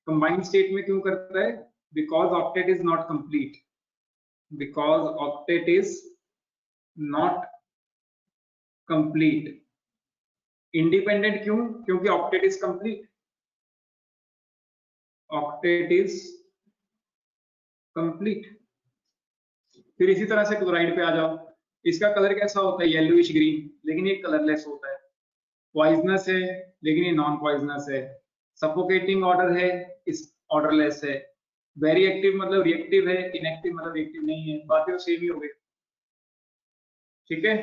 कंबाइंड स्टेट में क्यों करता है? Because octet is not complete. Because octet is not complete. Independent क्यों? क्योंकि octet is complete. Octet is complete. फिर इसी तरह से क्लोराइड पे आ जाओ। इसका कलर कैसा होता है? येलोइश ग्रीन, लेकिन ये कलरलेस होता है। पॉइजनस है लेकिन ये नॉन पॉइजनस है। सफोकेटिंग ऑर्डर है, इस ऑर्डरलेस है। वेरी एक्टिव मतलब रिएक्टिव है, इनएक्टिव मतलब रिएक्टिव नहीं है। बाकी तो सेम ही हो गए, ठीक है।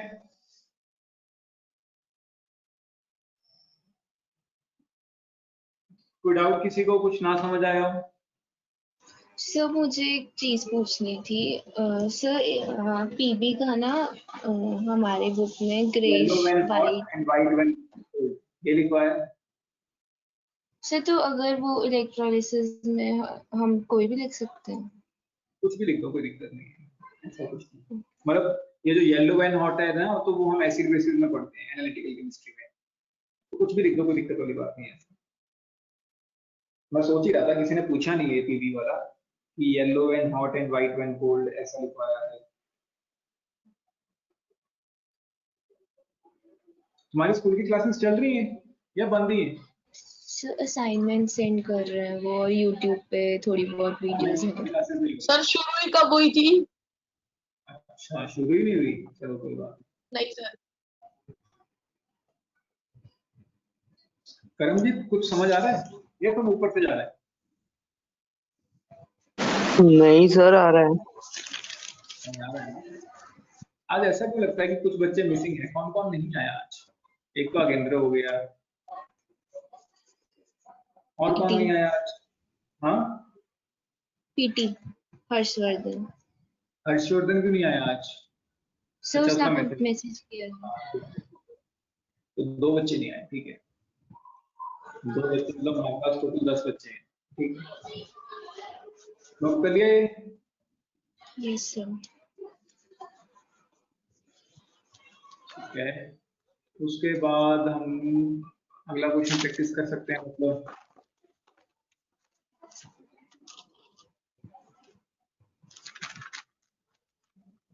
कोई डाउट किसी को? कुछ ना समझ आया हो? सर मुझे एक चीज पूछनी थी। सर पीबी का ना हमारे बुक में greyish white. And white when ये लिखा है। सर तो अगर वो इलेक्ट्रोलिसिस में हम कोई भी लिख सकते हैं? कुछ भी लिख दो, कोई दिक्कत नहीं है, ऐसा कुछ नहीं। मतलब ये जो येलो व्हेन हॉट है ना, तो वो हम एसिड बेसिस में पढ़ते हैं एनालिटिकल केमिस्ट्री में, तो कुछ भी लिख दो, कोई दिक्कत वाली बात नहीं है। मैं सोच ही रहा था किसी ने पूछा नहीं है पीबी वाला कि yellow when hot and white when cold ऐसा लिखवाया है। तुम्हारी स्कूल की क्लासेस चल रही हैं या बंद ही है? असाइनमेंट सेंड कर रहे हैं वो, और यूट्यूब पे थोड़ी बहुत वीडियोस हैं। क्लासेस नहीं हुई? सर शुरू ही कब हुई थी? अच्छा, शुरू ही नहीं हुई, चलो कोई बात नहीं सर। करमजीत कुछ समझ आ रहा है या तुम ऊपर से जा रहा है? नहीं सर आ रहा है। समझ आ रहा है ना? आज ऐसा क्यों लगता है कि कुछ बच्चे मिसिंग है? कौन कौन नहीं आया आज? एक तो अगेंद्र हो गया, और कौन नहीं आया आज? हाँ, पीटी हर्षवर्धन। हर्षवर्धन क्यों नहीं आया आज? सर अच्छा, उसने उसका आपको मैसेज किया है। तो 2 बच्चे नहीं आए, ठीक है। 2 बच्चे मतलब हमारे पास टोटल 10 बच्चे हैं, ठीक है। नोट कर लिया ये? Yes sir. ठीक है, उसके बाद हम अगला क्वेश्चन प्रैक्टिस कर सकते हैं। मतलब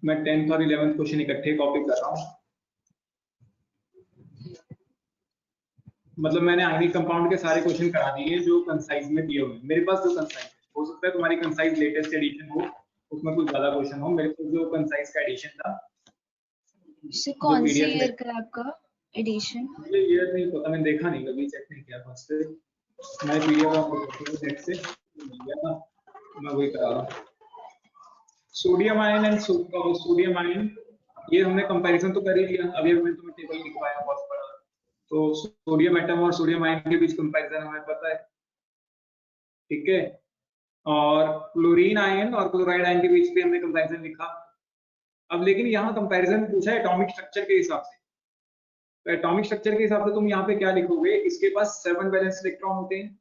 मैं 10th और 11th क्वेश्चन इकट्ठे कॉपी कर रहा हूँ। मतलब मैंने आयनिक कंपाउंड के सारे क्वेश्चन करा दिए जो कंसाइज में दिए हुए हैं मेरे पास। जो कंसाइज हो सकता है तुम्हारी कंसाइज लेटेस्ट एडिशन हो, उसमें कुछ ज्यादा क्वेश्चन हो। मेरे पास जो कंसाइज का एडिशन था, सर कौन सी PDF में, ईयर का आपका एडिशन? मुझे ईयर नहीं पता, मैंने देखा नहीं, कभी चेक नहीं किया फर्स्ट से। मैं PDF नेट से मिल गया था, मैं वही करा रहा हूँ। Sodium ion and sodium ion, ये हमने कंपैरिजन तो कर ही लिया। अभी मैं तुम्हें टेबल लिखवाया बहुत बड़ा, तो सोडियम एटम और सोडियम आयन के बीच कंपैरिजन हमें पता है, ठीक है। और क्लोरीन आयन और क्लोराइड आयन के बीच भी हमने कंपैरिजन लिखा। अब लेकिन यहाँ कंपैरिजन पूछा है एटॉमिक स्ट्रक्चर के हिसाब से। तो एटॉमिक स्ट्रक्चर के हिसाब से तुम यहाँ पे क्या लिखोगे? इसके पास 7 वैलेंस इलेक्ट्रॉन होते हैं,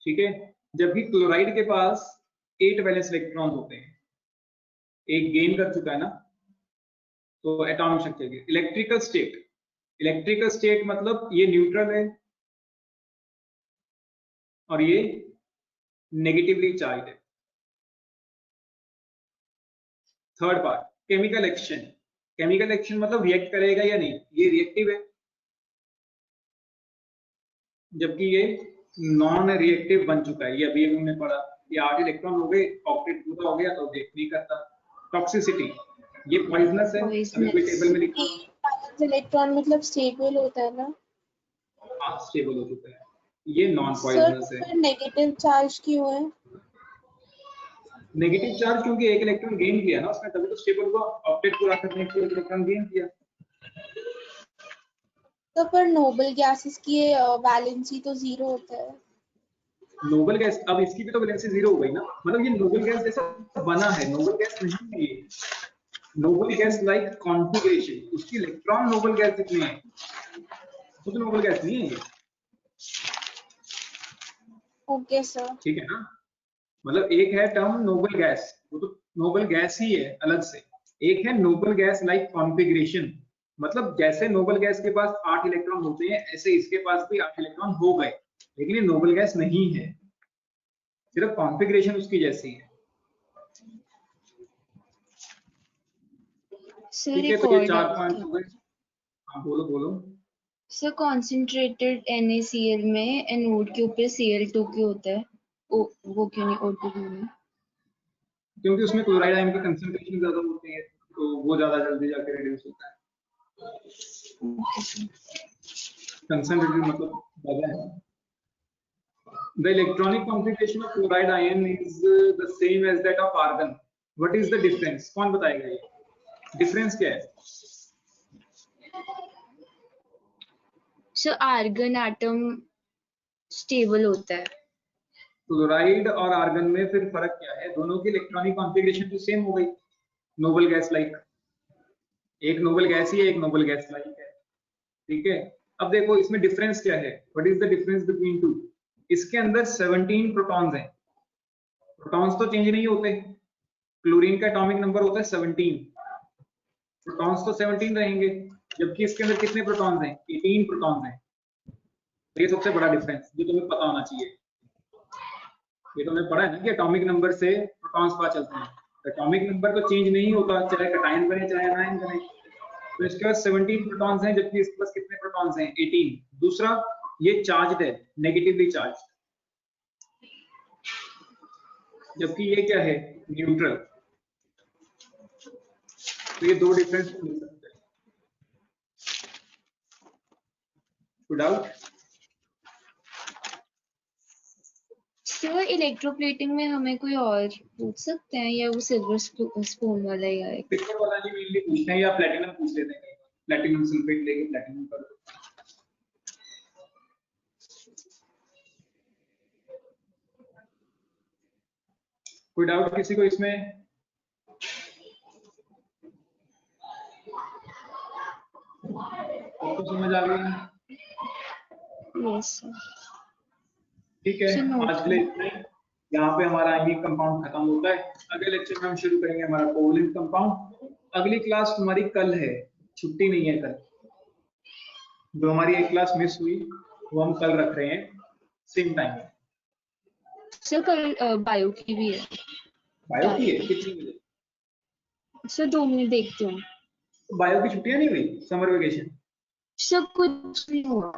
ठीक है, जबकि क्लोराइड के पास 8 वैलेंस इलेक्ट्रॉन होते हैं। एक गेन कर चुका है ना। तो एटॉमिक स्ट्रक्चर के इलेक्ट्रिकल स्टेट मतलब ये न्यूट्रल है और ये नेगेटिवली चार्ज है। थर्ड पार्ट केमिकल एक्शन मतलब रिएक्ट करेगा या नहीं, ये रिएक्टिव है, जबकि ये नॉन रिएक्टिव बन चुका है। ये अभी हमने पढ़ा, ये 8 इलेक्ट्रॉन हो गए, ऑक्टेट पूरा हो गया तो रिएक्ट नहीं करता। टॉक्सिसिटी, ये पॉइजनस है, अभी भी टेबल में लिखा है। इलेक्ट्रॉन मतलब स्टेबल होता है ना? हाँ, स्टेबल हो चुका है, ये नॉन पॉइजनस है। सर नेगेटिव चार्ज क्यों है? नेगेटिव चार्ज क्योंकि एक इलेक्ट्रॉन गेन किया ना उसने, तभी तो स्टेबल हुआ। ऑक्टेट पूरा करने के लिए इलेक्ट्रॉन गेन किया। तो पर नोबल गैसेस की वैलेंसी तो 0 होता है। नोबल गैस, अब इसकी भी तो वैलेंसी 0 हो गई ना। मतलब ये नोबल गैस जैसा बना है, नोबल गैस नहीं है ये। नोबल गैस लाइक कॉन्फिगरेशन, उसकी इलेक्ट्रॉन नोबल गैस जितने हैं, खुद नोबल गैस नहीं है ये। ओके सर, ठीक है ना। मतलब एक है टर्म नोबल गैस, वो तो नोबल गैस ही है अलग से। एक है नोबल गैस लाइक कॉन्फिगरेशन, मतलब जैसे नोबल गैस के पास 8 इलेक्ट्रॉन होते हैं, ऐसे इसके पास भी 8 इलेक्ट्रॉन हो गए, लेकिन ये नोबल गैस नहीं है, सिर्फ कॉन्फिगरेशन उसकी जैसी है। सर ठीक है, एक तो ये और 4 डाउट पॉइंट था। हो गए। हाँ, बोलो। सर कॉन्सेंट्रेटेड NaCl में एनोड के ऊपर Cl2 क्यों होता है? वो क्यों नहीं O2 क्यों नहीं? क्योंकि उसमें क्लोराइड आयन की कंसंट्रेशन ज्यादा होती है, तो वो ज्यादा जल्दी जाके रिड्यूस होता है। कंसंट्रेटेड मतलब ज्यादा है। The electronic configuration of chloride ion is the same as that of argon. What is the difference? कौन बताएगा ये? डिफरेंस क्या है? सर आर्गन एटम स्टेबल होता है। क्लोराइड और आर्गन में फिर फर्क क्या है? दोनों की इलेक्ट्रॉनिक कॉन्फ़िगरेशन तो सेम हो गई, नोबल गैस लाइक। एक नोबल गैस ही है, एक नोबल गैस लाइक है, ठीक है। अब देखो इसमें डिफरेंस क्या है? What is the difference between two? इसके अंदर 17 प्रोटॉन्स हैं। प्रोटॉन्स तो चेंज नहीं होते, क्लोरीन का एटॉमिक नंबर होता है 17, प्रोटॉन्स तो 17 रहेंगे, जबकि इसके अंदर कितने प्रोटॉन्स हैं? 18 प्रोटॉन्स हैं। ये सबसे बड़ा डिफरेंस जो तुम्हें पता होना चाहिए। ये तुमने पढ़ा है ना कि एटॉमिक नंबर से प्रोटॉन्स पता चलते हैं। एटॉमिक नंबर तो चेंज नहीं होता, चाहे कैटायन बने चाहे एनायन बने। तो इसके पास 17 प्रोटॉन्स हैं, जबकि इसके पास कितने प्रोटॉन्स हैं? 18। दूसरा, ये चार्ज्ड है, नेगेटिवली चार्ज, जबकि ये क्या है? न्यूट्रल। तो ये दो डिफरेंस मिल सकते हैं। कोई डाउट? सर इलेक्ट्रोप्लेटिंग में हमें कोई और पूछ सकते हैं या वो सिल्वर स्पून वाला ही है? सिल्वर वाला नहीं मेनली पूछते हैं, या प्लेटिनम पूछ लेते हैं, प्लेटिनम सल्फेट लेके प्लेटिनम कर दो। कोई डाउट किसी को इसमें? आपको समझ आ गई? Yes sir. ठीक है, आज के लिए इतना ही। यहाँ पे हमारा आयनिक कंपाउंड खत्म होता है। अगले लेक्चर में हम शुरू करेंगे हमारा कोवलेंट कंपाउंड। अगली क्लास हमारी कल है, छुट्टी नहीं है कल। जो हमारी एक क्लास मिस हुई वो हम कल रख रहे हैं सेम टाइम। सर कल बायो की भी है। बायो की है कितनी बजे? सर 2 मिनट देखती हूँ। बायो की छुट्टियां नहीं हुई, समर वेकेशन? सर कुछ नहीं हुआ।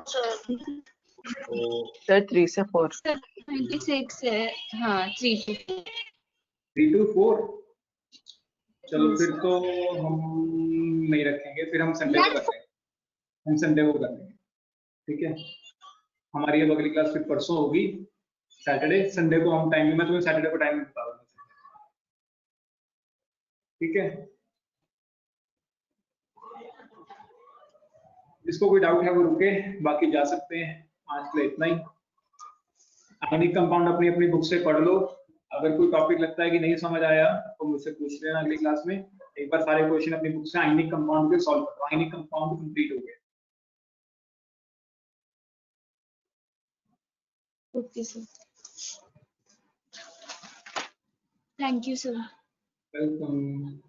सर 3 से 4। सर 26 है। हाँ 3 to 4। 3 to 4? चलो फिर तो हम नहीं रखेंगे, फिर हम संडे को रखेंगे। हम संडे को कर लेंगे, ठीक है? हमारी अब अगली क्लास फिर परसों होगी, सैटरडे। संडे को हम टाइम, मैं तुम्हें सैटरडे को टाइम बता दूंगा, ठीक है? जिसको कोई डाउट है वो रुके, बाकी जा सकते हैं। आज के लिए इतना ही। आयनिक कंपाउंड अपनी अपनी बुक से पढ़ लो। अगर कोई टॉपिक लगता है कि नहीं समझ आया तो मुझसे पूछ लेना अगली क्लास में। एक बार सारे क्वेश्चन अपनी बुक से आयनिक कंपाउंड के सॉल्व करो। आयनिक कंपाउंड कंप्लीट हो गया। Okay sir. Thank you sir. Welcome.